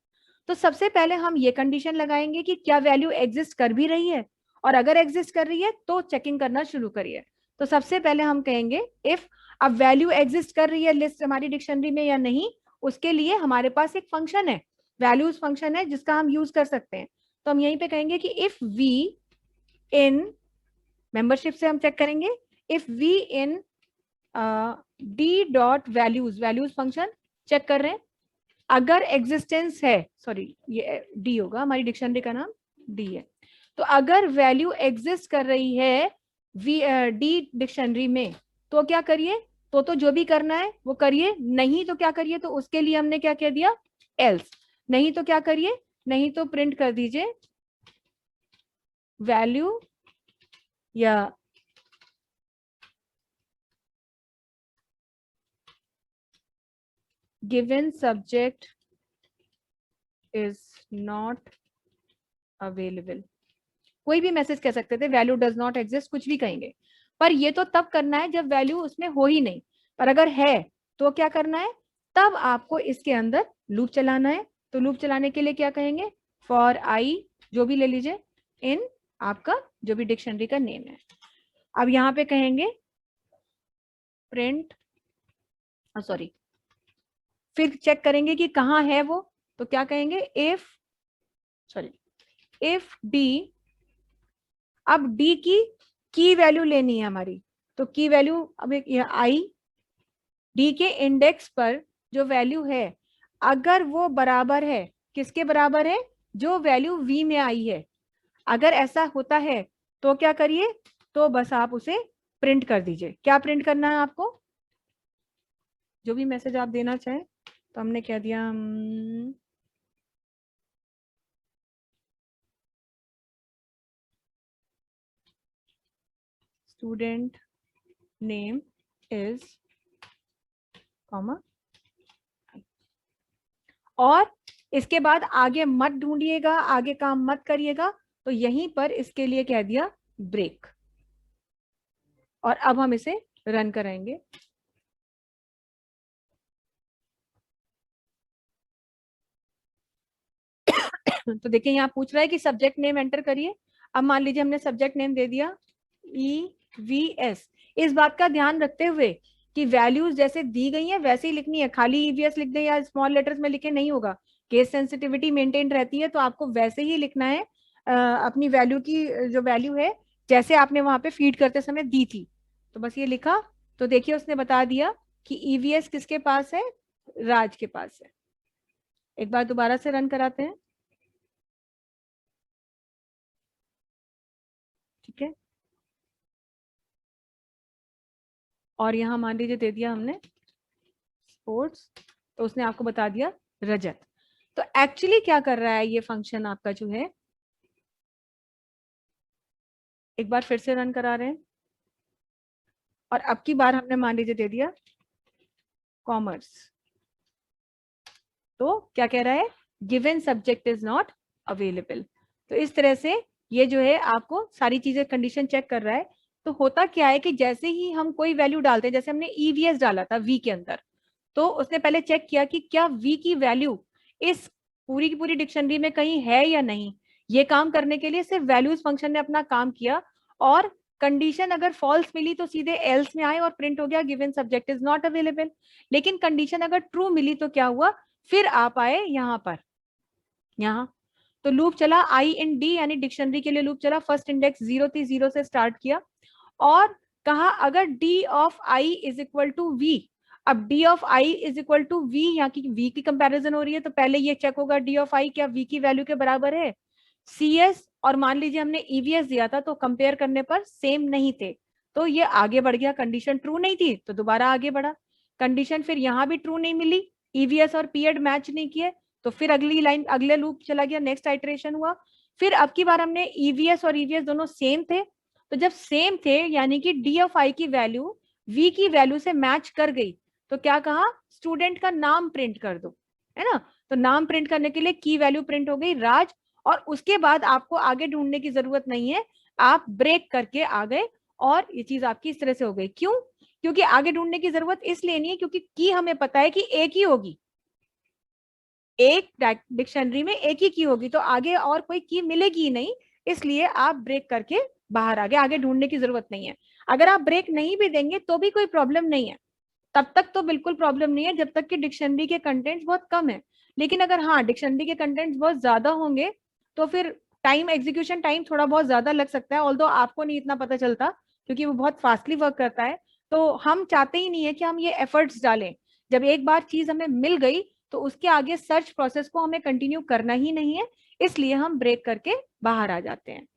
तो सबसे पहले हम ये कंडीशन लगाएंगे कि क्या वैल्यू एग्जिस्ट कर भी रही है, और अगर एग्जिस्ट कर रही है तो चेकिंग करना शुरू करिए। तो सबसे पहले हम कहेंगे इफ अब वैल्यू एग्जिस्ट कर रही है लिस्ट हमारी डिक्शनरी में या नहीं, उसके लिए हमारे पास एक फंक्शन है, वैल्यूज फंक्शन है जिसका हम यूज कर सकते हैं। तो हम यहीं पे कहेंगे कि इफ वी इन मेंबरशिप से हम चेक करेंगे, if v in d dot values, values function check कर रहे हैं, अगर एग्जिस्टेंस है, सॉरी ये डी होगा, हमारी डिक्शनरी का नाम डी है, तो अगर वैल्यू एग्जिस्ट कर रही है डी डिक्शनरी में तो क्या करिए, तो जो भी करना है वो करिए, नहीं तो क्या करिए, तो उसके लिए हमने क्या कह दिया एल्स, नहीं तो क्या करिए, नहीं तो प्रिंट कर दीजिए वैल्यू या given subject is not available. कोई भी मैसेज कह सकते थे, वैल्यू डज नॉट एग्जिस्ट, कुछ भी कहेंगे, पर ये तो तब करना है जब वैल्यू उसमें हो ही नहीं। पर अगर है तो क्या करना है, तब आपको इसके अंदर लूप चलाना है। तो लूप चलाने के लिए क्या कहेंगे, फॉर आई जो भी ले लीजिए इन आपका जो भी डिक्शनरी का नेम है। अब यहाँ पे कहेंगे प्रिंट, सॉरी फिर चेक करेंगे कि कहाँ है वो, तो क्या कहेंगे इफ डी, अब डी की वैल्यू लेनी है हमारी, तो की वैल्यू अब आई डी के इंडेक्स पर जो वैल्यू है अगर वो बराबर है, किसके बराबर है, जो वैल्यू वी में आई है, अगर ऐसा होता है तो क्या करिए, तो बस आप उसे प्रिंट कर दीजिए। क्या प्रिंट करना है आपको, जो भी मैसेज आप देना चाहें, तो हमने क्या दिया, स्टूडेंट नेम इज कॉमा, और इसके बाद आगे मत ढूंढिएगा, आगे काम मत करिएगा, तो यहीं पर इसके लिए कह दिया ब्रेक। और अब हम इसे रन कराएंगे। तो देखिए यहाँ पूछ रहा है कि सब्जेक्ट नेम एंटर करिए। अब मान लीजिए हमने सब्जेक्ट नेम दे दिया EVS। इस बात का ध्यान रखते हुए कि वैल्यूज जैसे दी गई हैं वैसे ही लिखनी है, खाली EVS लिख दें या स्मॉल लेटर्स में लिखे नहीं होगा, केस सेंसिटिविटी मेंटेन रहती है, तो आपको वैसे ही लिखना है अपनी वैल्यू की जो वैल्यू है जैसे आपने वहां पे फीड करते समय दी थी। तो बस ये लिखा, तो देखिए उसने बता दिया कि EVS किसके पास है, राज के पास है। एक बार दोबारा से रन कराते हैं, ठीक है। और यहाँ मान लीजिए दे दिया हमने स्पोर्ट्स, तो उसने आपको बता दिया रजत। तो एक्चुअली क्या कर रहा है ये फंक्शन आपका जो है, एक बार फिर से रन करा रहे हैं, और अब की बार हमने मान लीजिए दे दिया कॉमर्स, तो क्या कह रहा है, given subject is not available. तो इस तरह से ये जो है आपको सारी चीजें कंडीशन चेक कर रहा है। तो होता क्या है कि जैसे ही हम कोई वैल्यू डालते हैं, जैसे हमने EVS डाला था V के अंदर, तो उसने पहले चेक किया कि क्या V की वैल्यू इस पूरी की पूरी डिक्शनरी में कहीं है या नहीं। ये काम करने के लिए सिर्फ वैल्यूज फंक्शन ने अपना काम किया और कंडीशन अगर फॉल्स मिली तो सीधे एल्स में आए और प्रिंट हो गया given subject is not available. लेकिन कंडीशन अगर ट्रू मिली तो क्या हुआ, फिर आप आए यहाँ पर, यहाँ तो लूप चला आई इन डी, यानी डिक्शनरी के लिए लूप चला। फर्स्ट इंडेक्स 0 थी, 0 से स्टार्ट किया और कहा अगर D of I is equal to V. अब D of I is equal to V, यहाँ की वी की कंपैरिजन हो रही है तो पहले ये चेक होगा डी ऑफ आई क्या वी की वैल्यू के बराबर है। सी एस और मान लीजिए हमने ईवीएस दिया था तो कंपेयर करने पर सेम नहीं थे तो ये आगे बढ़ गया। कंडीशन ट्रू नहीं थी तो दोबारा आगे बढ़ा। कंडीशन फिर यहाँ भी ट्रू नहीं मिली, ईवीएस और पीएड मैच नहीं किए तो फिर अगली लाइन अगले लूप चला गया, नेक्स्ट आइटरेशन हुआ। फिर अब की बार हमने ईवीएस और ईवीएस दोनों सेम थे तो जब सेम थे यानी कि डी ऑफ आई की वैल्यू वी की वैल्यू से मैच कर गई तो क्या कहा, स्टूडेंट का नाम प्रिंट कर दो, है ना। तो नाम प्रिंट करने के लिए की वैल्यू प्रिंट हो गई राज, और उसके बाद आपको आगे ढूंढने की जरूरत नहीं है, आप ब्रेक करके आ गए और ये चीज आपकी इस तरह से हो गई। क्यों? क्योंकि आगे ढूंढने की जरूरत इसलिए नहीं है क्योंकि की हमें पता है कि एक ही होगी, एक डिक्शनरी में एक ही की होगी तो आगे और कोई की मिलेगी ही नहीं, इसलिए आप ब्रेक करके बाहर आ गए, आगे ढूंढने की जरूरत नहीं है। अगर आप ब्रेक नहीं भी देंगे तो भी कोई प्रॉब्लम नहीं है, तब तक तो बिल्कुल प्रॉब्लम नहीं है जब तक कि डिक्शनरी के कंटेंट्स बहुत कम है। लेकिन अगर हाँ डिक्शनरी के कंटेंट्स बहुत ज्यादा होंगे तो फिर टाइम, एग्जीक्यूशन टाइम थोड़ा बहुत ज्यादा लग सकता है, ऑल्दो आपको नहीं इतना पता चलता क्योंकि वो बहुत फास्टली वर्क करता है। तो हम चाहते ही नहीं है कि हम ये एफर्ट्स डालें। जब एक बार चीज हमें मिल गई तो उसके आगे सर्च प्रोसेस को हमें कंटिन्यू करना ही नहीं है, इसलिए हम ब्रेक करके बाहर आ जाते हैं।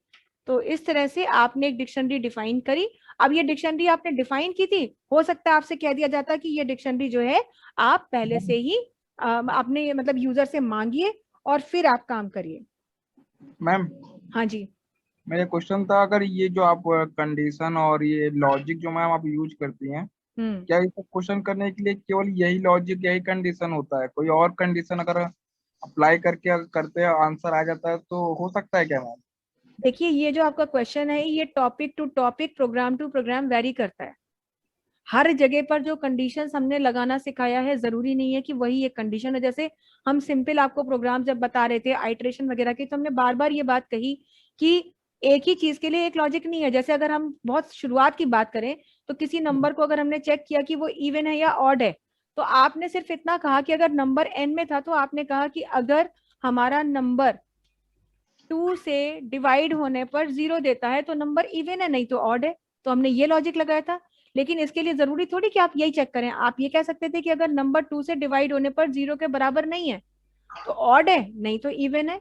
तो इस तरह से आपने एक डिक्शनरी डिफाइन करी। अब ये डिक्शनरी आपने डिफाइन की थी, हो सकता है आपसे कह दिया जाता कि ये डिक्शनरी जो है आप पहले से ही अपने मतलब यूजर से मांगिए और फिर आप काम करिए। मैम हाँ जी, मेरा क्वेश्चन था, अगर ये जो आप कंडीशन और ये लॉजिक जो मैम आप यूज करती हैं, क्या इस क्वेश्चन करने के लिए केवल यही लॉजिक यही कंडीशन होता है, कोई और कंडीशन अगर अप्लाई करके अगर करते हैं आंसर आ जाता है तो हो सकता है क्या मैम? देखिए ये जो आपका क्वेश्चन है ये topic to topic, program to program vary करता है। हर जगह पर जो कंडीशंस हमने लगाना सिखाया है जरूरी नहीं है कि वही एक कंडीशन है। जैसे हम सिंपल आपको प्रोग्राम जब बता रहे थे आइटरेशन वगैरह की तो हमने बार बार ये बात कही कि एक ही चीज के लिए एक लॉजिक नहीं है। जैसे अगर हम बहुत शुरुआत की बात करें तो किसी नंबर को अगर हमने चेक किया कि वो इवन है या ऑड है तो आपने सिर्फ इतना कहा कि अगर नंबर n में था तो आपने कहा कि अगर हमारा नंबर 2 से डिवाइड होने पर 0 देता है तो नंबर इवन है नहीं तो ऑड है, तो हमने ये लॉजिक लगाया था। लेकिन इसके लिए जरूरी थोड़ी कि आप यही चेक करें, आप ये कह सकते थे कि अगर नंबर 2 से डिवाइड होने पर 0 के बराबर नहीं है तो ऑड है नहीं तो इवन है।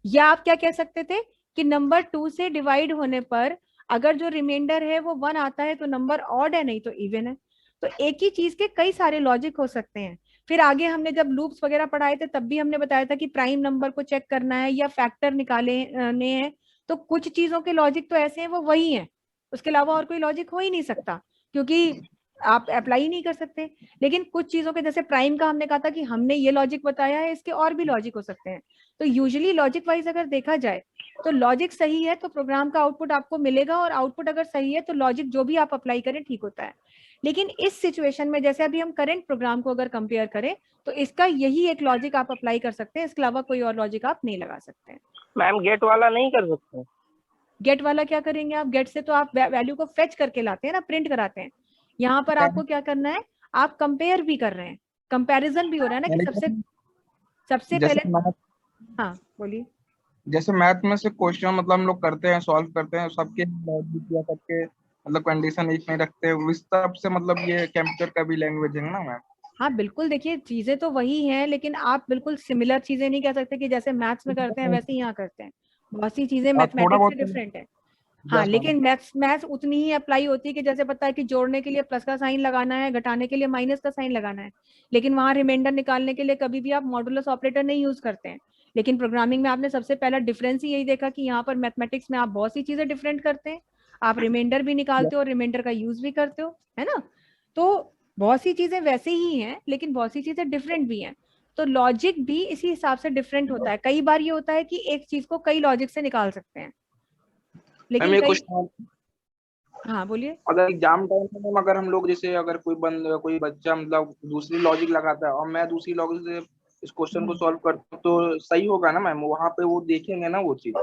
या आप क्या कह सकते थे कि नंबर 2 से डिवाइड होने पर अगर जो रिमाइंडर है वो 1 आता है तो नंबर ऑड है नहीं तो इवन है। तो एक ही चीज के कई सारे लॉजिक हो सकते हैं। फिर आगे हमने जब लूप्स वगैरह पढ़ाए थे तब भी हमने बताया था कि प्राइम नंबर को चेक करना है या फैक्टर निकालने हैं, तो कुछ चीजों के लॉजिक तो ऐसे हैं वो वही हैं, उसके अलावा और कोई लॉजिक हो ही नहीं सकता क्योंकि आप अप्लाई ही नहीं कर सकते। लेकिन कुछ चीजों के जैसे प्राइम का हमने कहा था कि हमने ये लॉजिक बताया है, इसके और भी लॉजिक हो सकते हैं। तो यूजुअली लॉजिक वाइज अगर देखा जाए तो लॉजिक सही है तो प्रोग्राम का आउटपुट आपको मिलेगा, और आउटपुट अगर सही है तो लॉजिक जो भी आप अप्लाई करें ठीक होता है। लेकिन इस सिचुएशन में जैसे अभी हम करंट प्रोग्राम को अगर कंपेयर करें तो इसका यही एक लॉजिक आप अप्लाई कर सकते हैं, इसके अलावा कोई और लॉजिक आप नहीं लगा सकते हैं। मैम गेट वाला नहीं कर सकते? गेट वाला क्या करेंगे आप? गेट से तो आप वैल्यू को फेच करके लाते हैं ना, प्रिंट कराते हैं। यहाँ पर आपको क्या करना है, आप कंपेयर भी कर रहे हैं, कंपैरिजन भी हो रहा है ना कि सबसे पहले। हाँ बोलिए। जैसे मैथ में से क्वेश्चन मतलब हम लोग करते हैं, सॉल्व करते हैं, सबके लॉजिक या सबके मतलब कंडीशन एक नहीं रखते, इस तरफ से मतलब ये कंप्यूटर का भी लैंग्वेज है ना मैम? हाँ बिल्कुल, देखिए चीजें तो वही हैं लेकिन आप बिल्कुल सिमिलर चीजें नहीं कह सकते कि जैसे मैथ्स में करते हैं वैसे ही यहाँ करते हैं। बहुत सी चीजें मैथमेटिक्स से डिफरेंट है। हाँ लेकिन मैथ्स उतनी ही अप्लाई होती है कि जैसे पता है कि जोड़ने के लिए प्लस का साइन लगाना है, घटाने के लिए माइनस का साइन लगाना है, लेकिन वहां रिमाइंडर निकालने के लिए कभी भी आप मॉडुलस ऑपरेटर नहीं यूज करते हैं। लेकिन प्रोग्रामिंग में आपने सबसे पहला डिफरेंस ही यही देखा कि यहाँ पर मैथमेटिक्स में आप बहुत सी चीजें डिफरेंट करते हैं, आप रिमाइंडर भी निकालते हो और रिमाइंडर का यूज भी करते हो, है ना। तो बहुत सी चीजें वैसे ही हैं लेकिन बहुत सी चीजें डिफरेंट भी हैं, तो लॉजिक भी इसी हिसाब से डिफरेंट होता है। कई बार ये होता है कि एक चीज को कई लॉजिक से निकाल सकते हैं, लेकिन हाँ बोलिए। अगर एग्जाम टाइम में अगर हम लोग जैसे अगर कोई बच्चा मतलब दूसरी लॉजिक लगाता है और मैं दूसरी लॉजिक से इस क्वेश्चन को सॉल्व करता हूँ तो सही होगा ना मैम? वहाँ पे वो देखेंगे ना वो चीज।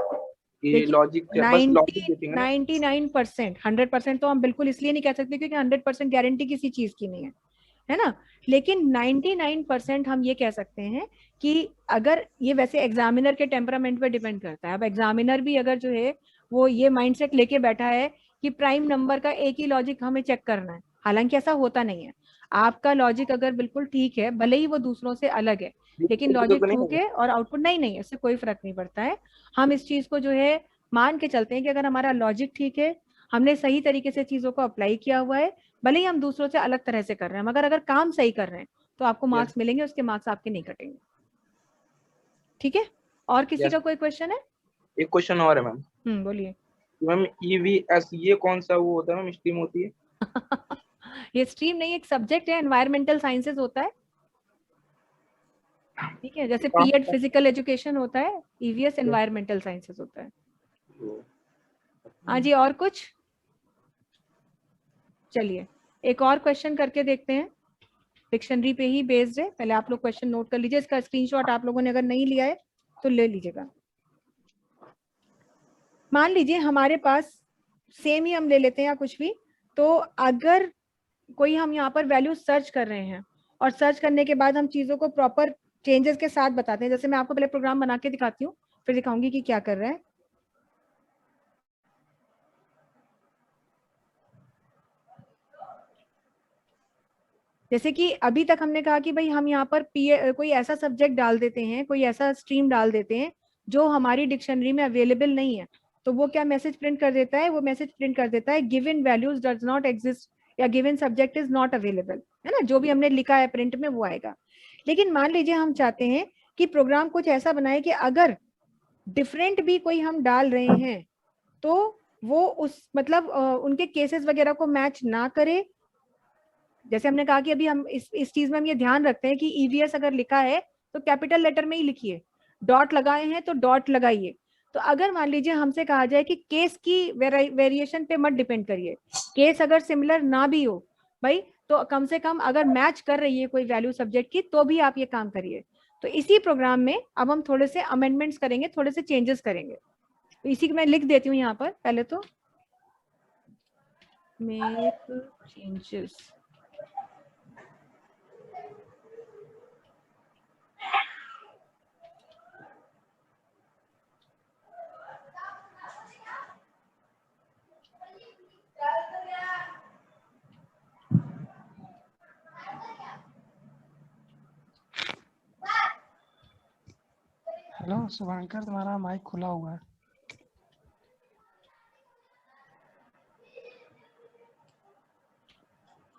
कि देखिए, लॉजिक बस लॉजिक देखेंगे ना? 99%, 100% तो हम बिल्कुल इसलिए नहीं कह सकते क्योंकि 100% गारंटी किसी चीज की नहीं है ना। लेकिन 99% हम ये कह सकते हैं कि अगर ये, वैसे एग्जामिनर के टेम्परामेंट पे डिपेंड करता है। अब एग्जामिनर भी अगर जो है वो ये माइंडसेट लेके बैठा है कि प्राइम नंबर का एक ही लॉजिक हमें चेक करना है, हालांकि ऐसा होता नहीं है। आपका लॉजिक अगर बिल्कुल ठीक है, भले ही वो दूसरों से अलग है, लेकिन लॉजिक तो नहीं ठीक है और आउटपुट नहीं, इससे कोई फर्क नहीं पड़ता है। हम इस चीज को जो है मान के चलते हैं कि अगर हमारा लॉजिक ठीक है, हमने सही तरीके से चीजों को अप्लाई किया हुआ है, भले ही हम दूसरों से अलग तरह से कर रहे हैं, मगर अगर काम सही कर रहे हैं तो आपको मार्क्स मिलेंगे, उसके मार्क्स आपके नहीं कटेंगे। ठीक है, और किसी का कोई क्वेश्चन है? एक क्वेश्चन और है मैम। बोलिए। मैम EVS ये कौन सा वो होता है मैम, स्ट्रीम होती है? ये स्ट्रीम नहीं, एक सब्जेक्ट है, एनवायरमेंटल साइंसेज होता है। ठीक है, जैसे पीएड फिजिकल एजुकेशन होता है, ईवीएस एनवायरमेंटल साइंसेज होता है। हाँ जी, और कुछ? चलिए एक और क्वेश्चन करके देखते हैं, डिक्शनरी पे ही बेस्ड है। पहले आप लोग क्वेश्चन नोट कर लीजिए, इसका स्क्रीनशॉट आप लोगों ने अगर नहीं लिया है तो ले लीजिएगा। मान लीजिए हमारे पास सेम ही हम ले लेते हैं या कुछ भी, तो अगर कोई हम यहाँ पर वैल्यू सर्च कर रहे हैं और सर्च करने के बाद हम चीजों को प्रॉपर चेंजेस के साथ बताते हैं, जैसे मैं आपको पहले प्रोग्राम बना के दिखाती हूँ, फिर दिखाऊंगी कि क्या कर रहा है। जैसे कि अभी तक हमने कहा कि भाई हम यहाँ पर कोई ऐसा सब्जेक्ट डाल देते हैं, कोई ऐसा स्ट्रीम डाल देते हैं जो हमारी डिक्शनरी में अवेलेबल नहीं है, तो वो क्या मैसेज प्रिंट कर देता है? वो मैसेज प्रिंट कर देता है given values does not exist या given subject is not available, है ना। जो भी हमने लिखा है प्रिंट में वो आएगा। लेकिन मान लीजिए हम चाहते हैं कि प्रोग्राम कुछ ऐसा बनाए कि अगर डिफरेंट भी कोई हम डाल रहे हैं तो वो उस मतलब उनके केसेस वगैरह को मैच ना करे। जैसे हमने कहा कि अभी हम इस चीज में हम ये ध्यान रखते हैं कि ईवीएस अगर लिखा है तो कैपिटल लेटर में ही लिखिए, डॉट लगाए हैं तो डॉट लगाइए। तो अगर मान लीजिए हमसे कहा जाए कि केस की वेरिएशन पे मत डिपेंड करिए, केस अगर सिमिलर ना भी हो भाई, तो कम से कम अगर मैच कर रही है कोई वैल्यू सब्जेक्ट की तो भी आप ये काम करिए। तो इसी प्रोग्राम में अब हम थोड़े से अमेंडमेंट्स करेंगे, थोड़े से चेंजेस करेंगे। तो इसी को मैं लिख देती हूँ यहाँ पर, पहले तो मेक चेंजेस। हेलो शुभंकर, तुम्हारा माइक खुला हुआ है।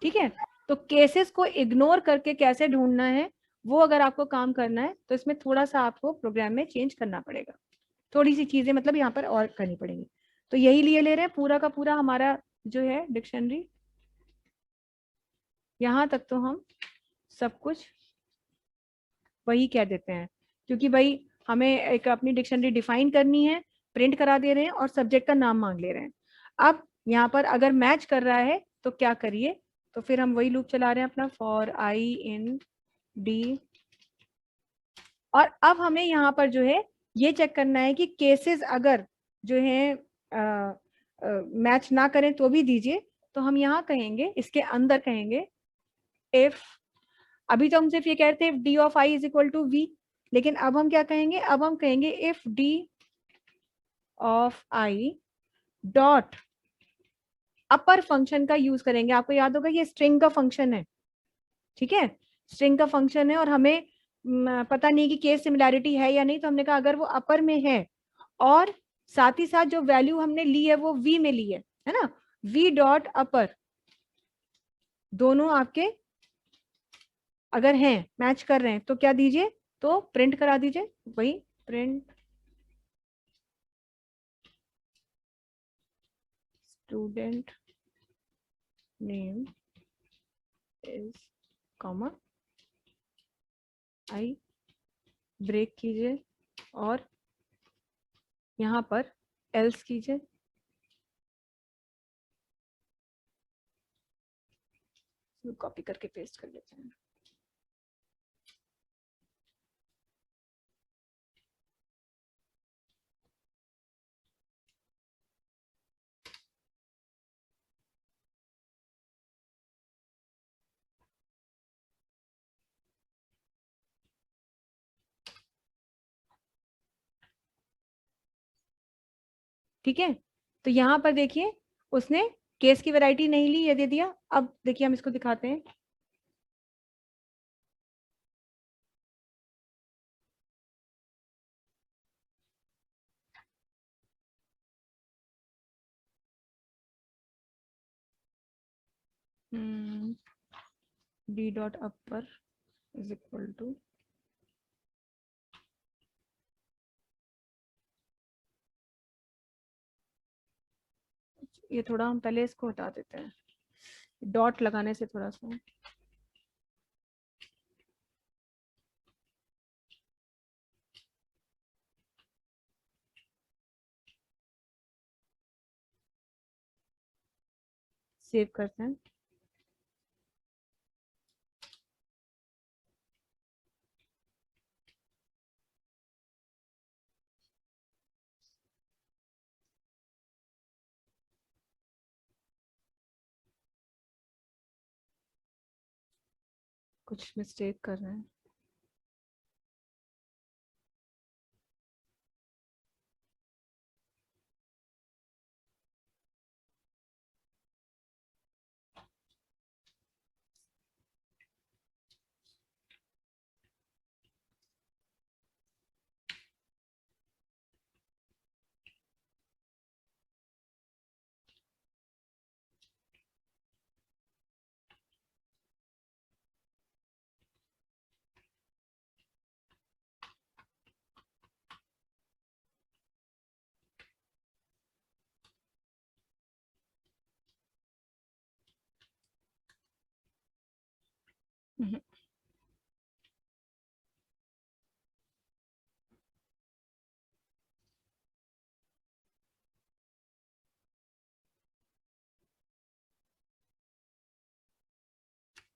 ठीक है, तो केसेस को इग्नोर करके कैसे ढूंढना है वो अगर आपको काम करना है तो इसमें थोड़ा सा आपको प्रोग्राम में चेंज करना पड़ेगा, थोड़ी सी चीजें मतलब यहाँ पर और करनी पड़ेंगी। तो यही लिए ले रहे हैं पूरा का पूरा हमारा जो है डिक्शनरी, यहाँ तक तो हम सब कुछ वही कह देते हैं, क्योंकि भाई हमें एक अपनी डिक्शनरी डिफाइन करनी है, प्रिंट करा दे रहे हैं और सब्जेक्ट का नाम मांग ले रहे हैं। अब यहाँ पर अगर मैच कर रहा है तो क्या करिए, तो फिर हम वही लूप चला रहे हैं अपना फॉर आई इन डी। और अब हमें यहाँ पर जो है ये चेक करना है कि केसेस अगर जो है मैच ना करें तो भी दीजिए। तो हम यहाँ कहेंगे, इसके अंदर कहेंगे इफ, अभी तो हम सिर्फ ये कहते हैं d of I is equal to v, लेकिन अब हम क्या कहेंगे, अब हम कहेंगे if d of i dot upper function का यूज करेंगे। आपको याद होगा ये स्ट्रिंग का फंक्शन है, ठीक है, स्ट्रिंग का फंक्शन है और हमें पता नहीं कि केस सिमिलैरिटी है या नहीं, तो हमने कहा अगर वो अपर में है और साथ ही साथ जो वैल्यू हमने ली है वो वी में ली है ना, वी डॉट अपर दोनों आपके अगर हैं, मैच कर रहे हैं, तो क्या दीजिए, तो प्रिंट करा दीजिए, वही print student name is comma i, break कीजिए और यहाँ पर एल्स कीजिए। कॉपी करके पेस्ट कर लेते हैं। ठीक है, तो यहाँ पर देखिए उसने केस की वैरायटी नहीं ली, ये दे दिया। अब देखिए हम इसको दिखाते हैं। d dot upper is equal to, ये थोड़ा हम पहले इसको हटा देते हैं, डॉट लगाने से थोड़ा सा सेव करते हैं। कुछ मिस्टेक कर रहे हैं।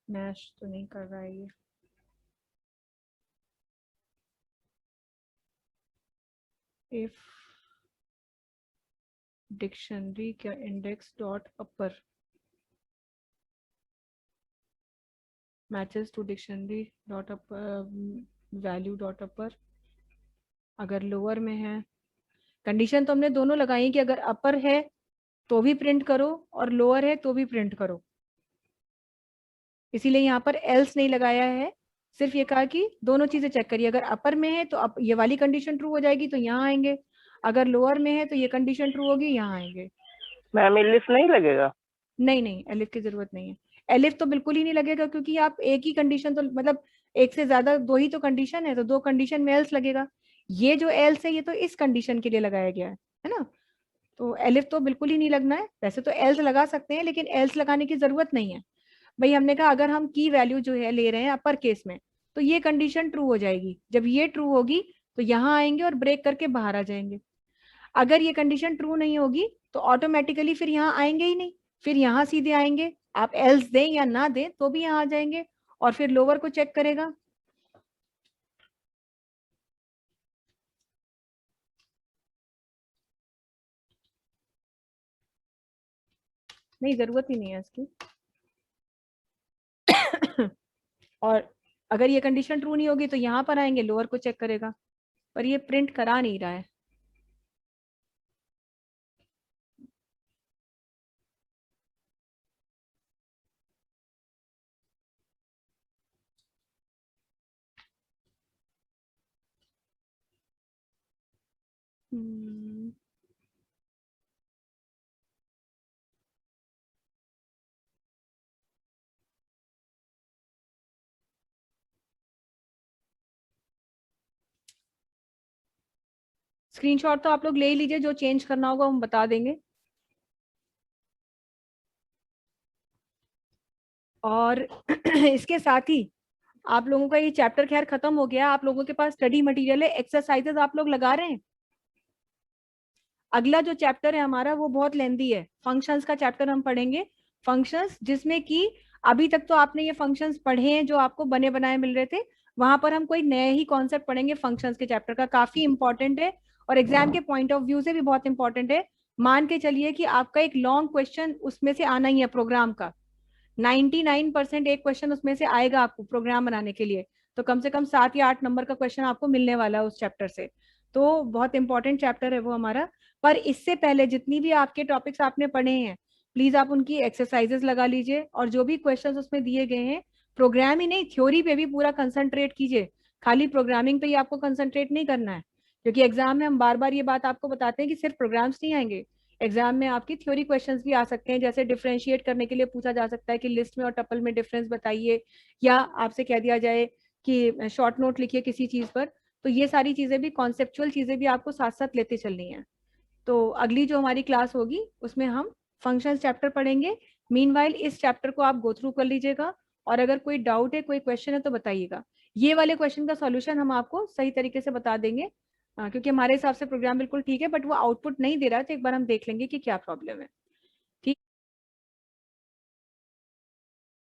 मैच तो नहीं कर रहा है ये। इफ डिक्शनरी का index dot upper matches to dictionary dot upper value dot upper, अगर लोअर में है, कंडीशन तो हमने दोनों लगाई कि अगर अपर है तो भी प्रिंट करो और लोअर है तो भी प्रिंट करो, इसीलिए यहाँ पर एल्स नहीं लगाया है, सिर्फ ये कहा कि दोनों चीजें चेक करिए, अगर अपर में है तो ये वाली कंडीशन ट्रू हो जाएगी तो यहाँ आएंगे, अगर लोअर में है तो ये कंडीशन ट्रू होगी, यहाँ आएंगे। मैम एलिफ नहीं लगेगा? नहीं नहीं, एलिफ की जरूरत नहीं है, एलिफ तो बिल्कुल ही नहीं लगेगा, क्योंकि आप एक ही कंडीशन तो मतलब एक से ज्यादा दो ही तो कंडीशन है, तो दो कंडीशन में एल्स लगेगा। ये जो एल्स है ये तो इस कंडीशन के लिए लगाया गया है ना, तो एलिफ तो बिल्कुल ही नहीं लगना है। वैसे तो एल्स लगा सकते हैं लेकिन एल्स लगाने की जरूरत नहीं है भाई। हमने कहा अगर हम की वैल्यू जो है ले रहे हैं अपर केस में तो ये कंडीशन ट्रू हो जाएगी, जब ये ट्रू होगी तो यहाँ आएंगे और ब्रेक करके बाहर आ जाएंगे। अगर ये कंडीशन ट्रू नहीं होगी तो ऑटोमेटिकली फिर यहाँ आएंगे ही नहीं, फिर यहाँ सीधे आएंगे, आप एल्स दें या ना दें तो भी यहाँ आ जाएंगे और फिर लोअर को चेक करेगा। नहीं, जरूरत ही नहीं है इसकी। और अगर ये कंडीशन ट्रू नहीं होगी तो यहाँ पर आएंगे, लोअर को चेक करेगा, पर ये प्रिंट करा नहीं रहा है। स्क्रीनशॉट तो आप लोग ले ही लीजिए, जो चेंज करना होगा हम बता देंगे। और इसके साथ ही आप लोगों का ये चैप्टर खैर खत्म हो गया, आप लोगों के पास स्टडी मटेरियल है, एक्सरसाइजेस आप लोग लगा रहे हैं। अगला जो चैप्टर है हमारा वो बहुत लेंथी है, फंक्शंस का चैप्टर हम पढ़ेंगे। फंक्शंस जिसमें कि अभी तक तो आपने ये फंक्शंस पढ़े हैं जो आपको बने बनाए मिल रहे थे, वहां पर हम कोई नए ही कॉन्सेप्ट पढ़ेंगे फंक्शंस के चैप्टर का, काफी इंपॉर्टेंट है और एग्जाम के पॉइंट ऑफ व्यू से भी बहुत इंपॉर्टेंट है। मान के चलिए कि आपका एक लॉन्ग क्वेश्चन उसमें से आना ही है प्रोग्राम का, 99% एक क्वेश्चन उसमें से आएगा आपको प्रोग्राम बनाने के लिए, तो कम से कम 7 या 8 नंबर का क्वेश्चन आपको मिलने वाला है उस चैप्टर से। तो बहुत इंपॉर्टेंट चैप्टर है वो हमारा। पर इससे पहले जितनी भी आपके टॉपिक्स आपने पढ़े हैं, प्लीज आप उनकी एक्सरसाइजेस लगा लीजिए, और जो भी क्वेश्चंस उसमें दिए गए हैं, प्रोग्राम ही नहीं, थ्योरी पे भी पूरा कंसंट्रेट कीजिए। खाली प्रोग्रामिंग पे ही आपको कंसंट्रेट नहीं करना है, क्योंकि एग्जाम में हम बार बार ये बात आपको बताते हैं कि सिर्फ प्रोग्राम्स नहीं आएंगे, एग्जाम में आपकी थ्योरी क्वेश्चंस भी आ सकते हैं। जैसे डिफरेंशिएट करने के लिए पूछा जा सकता है कि लिस्ट में और टपल में डिफरेंस बताइए, या आपसे कह दिया जाए कि शॉर्ट नोट लिखिए किसी चीज पर। तो ये सारी चीजें भी, कॉन्सेप्चुअल चीजें भी आपको साथ साथ लेते चलनी है। तो अगली जो हमारी क्लास होगी उसमें हम फंक्शंस चैप्टर पढ़ेंगे। मीनवाइल इस चैप्टर को आप गो थ्रू कर लीजिएगा, और अगर कोई डाउट है, कोई क्वेश्चन है तो बताइएगा। ये वाले क्वेश्चन का सॉल्यूशन हम आपको सही तरीके से बता देंगे, क्योंकि हमारे हिसाब से प्रोग्राम बिल्कुल ठीक है, बट वो आउटपुट नहीं दे रहा है, तो एक बार हम देख लेंगे कि क्या प्रॉब्लम है।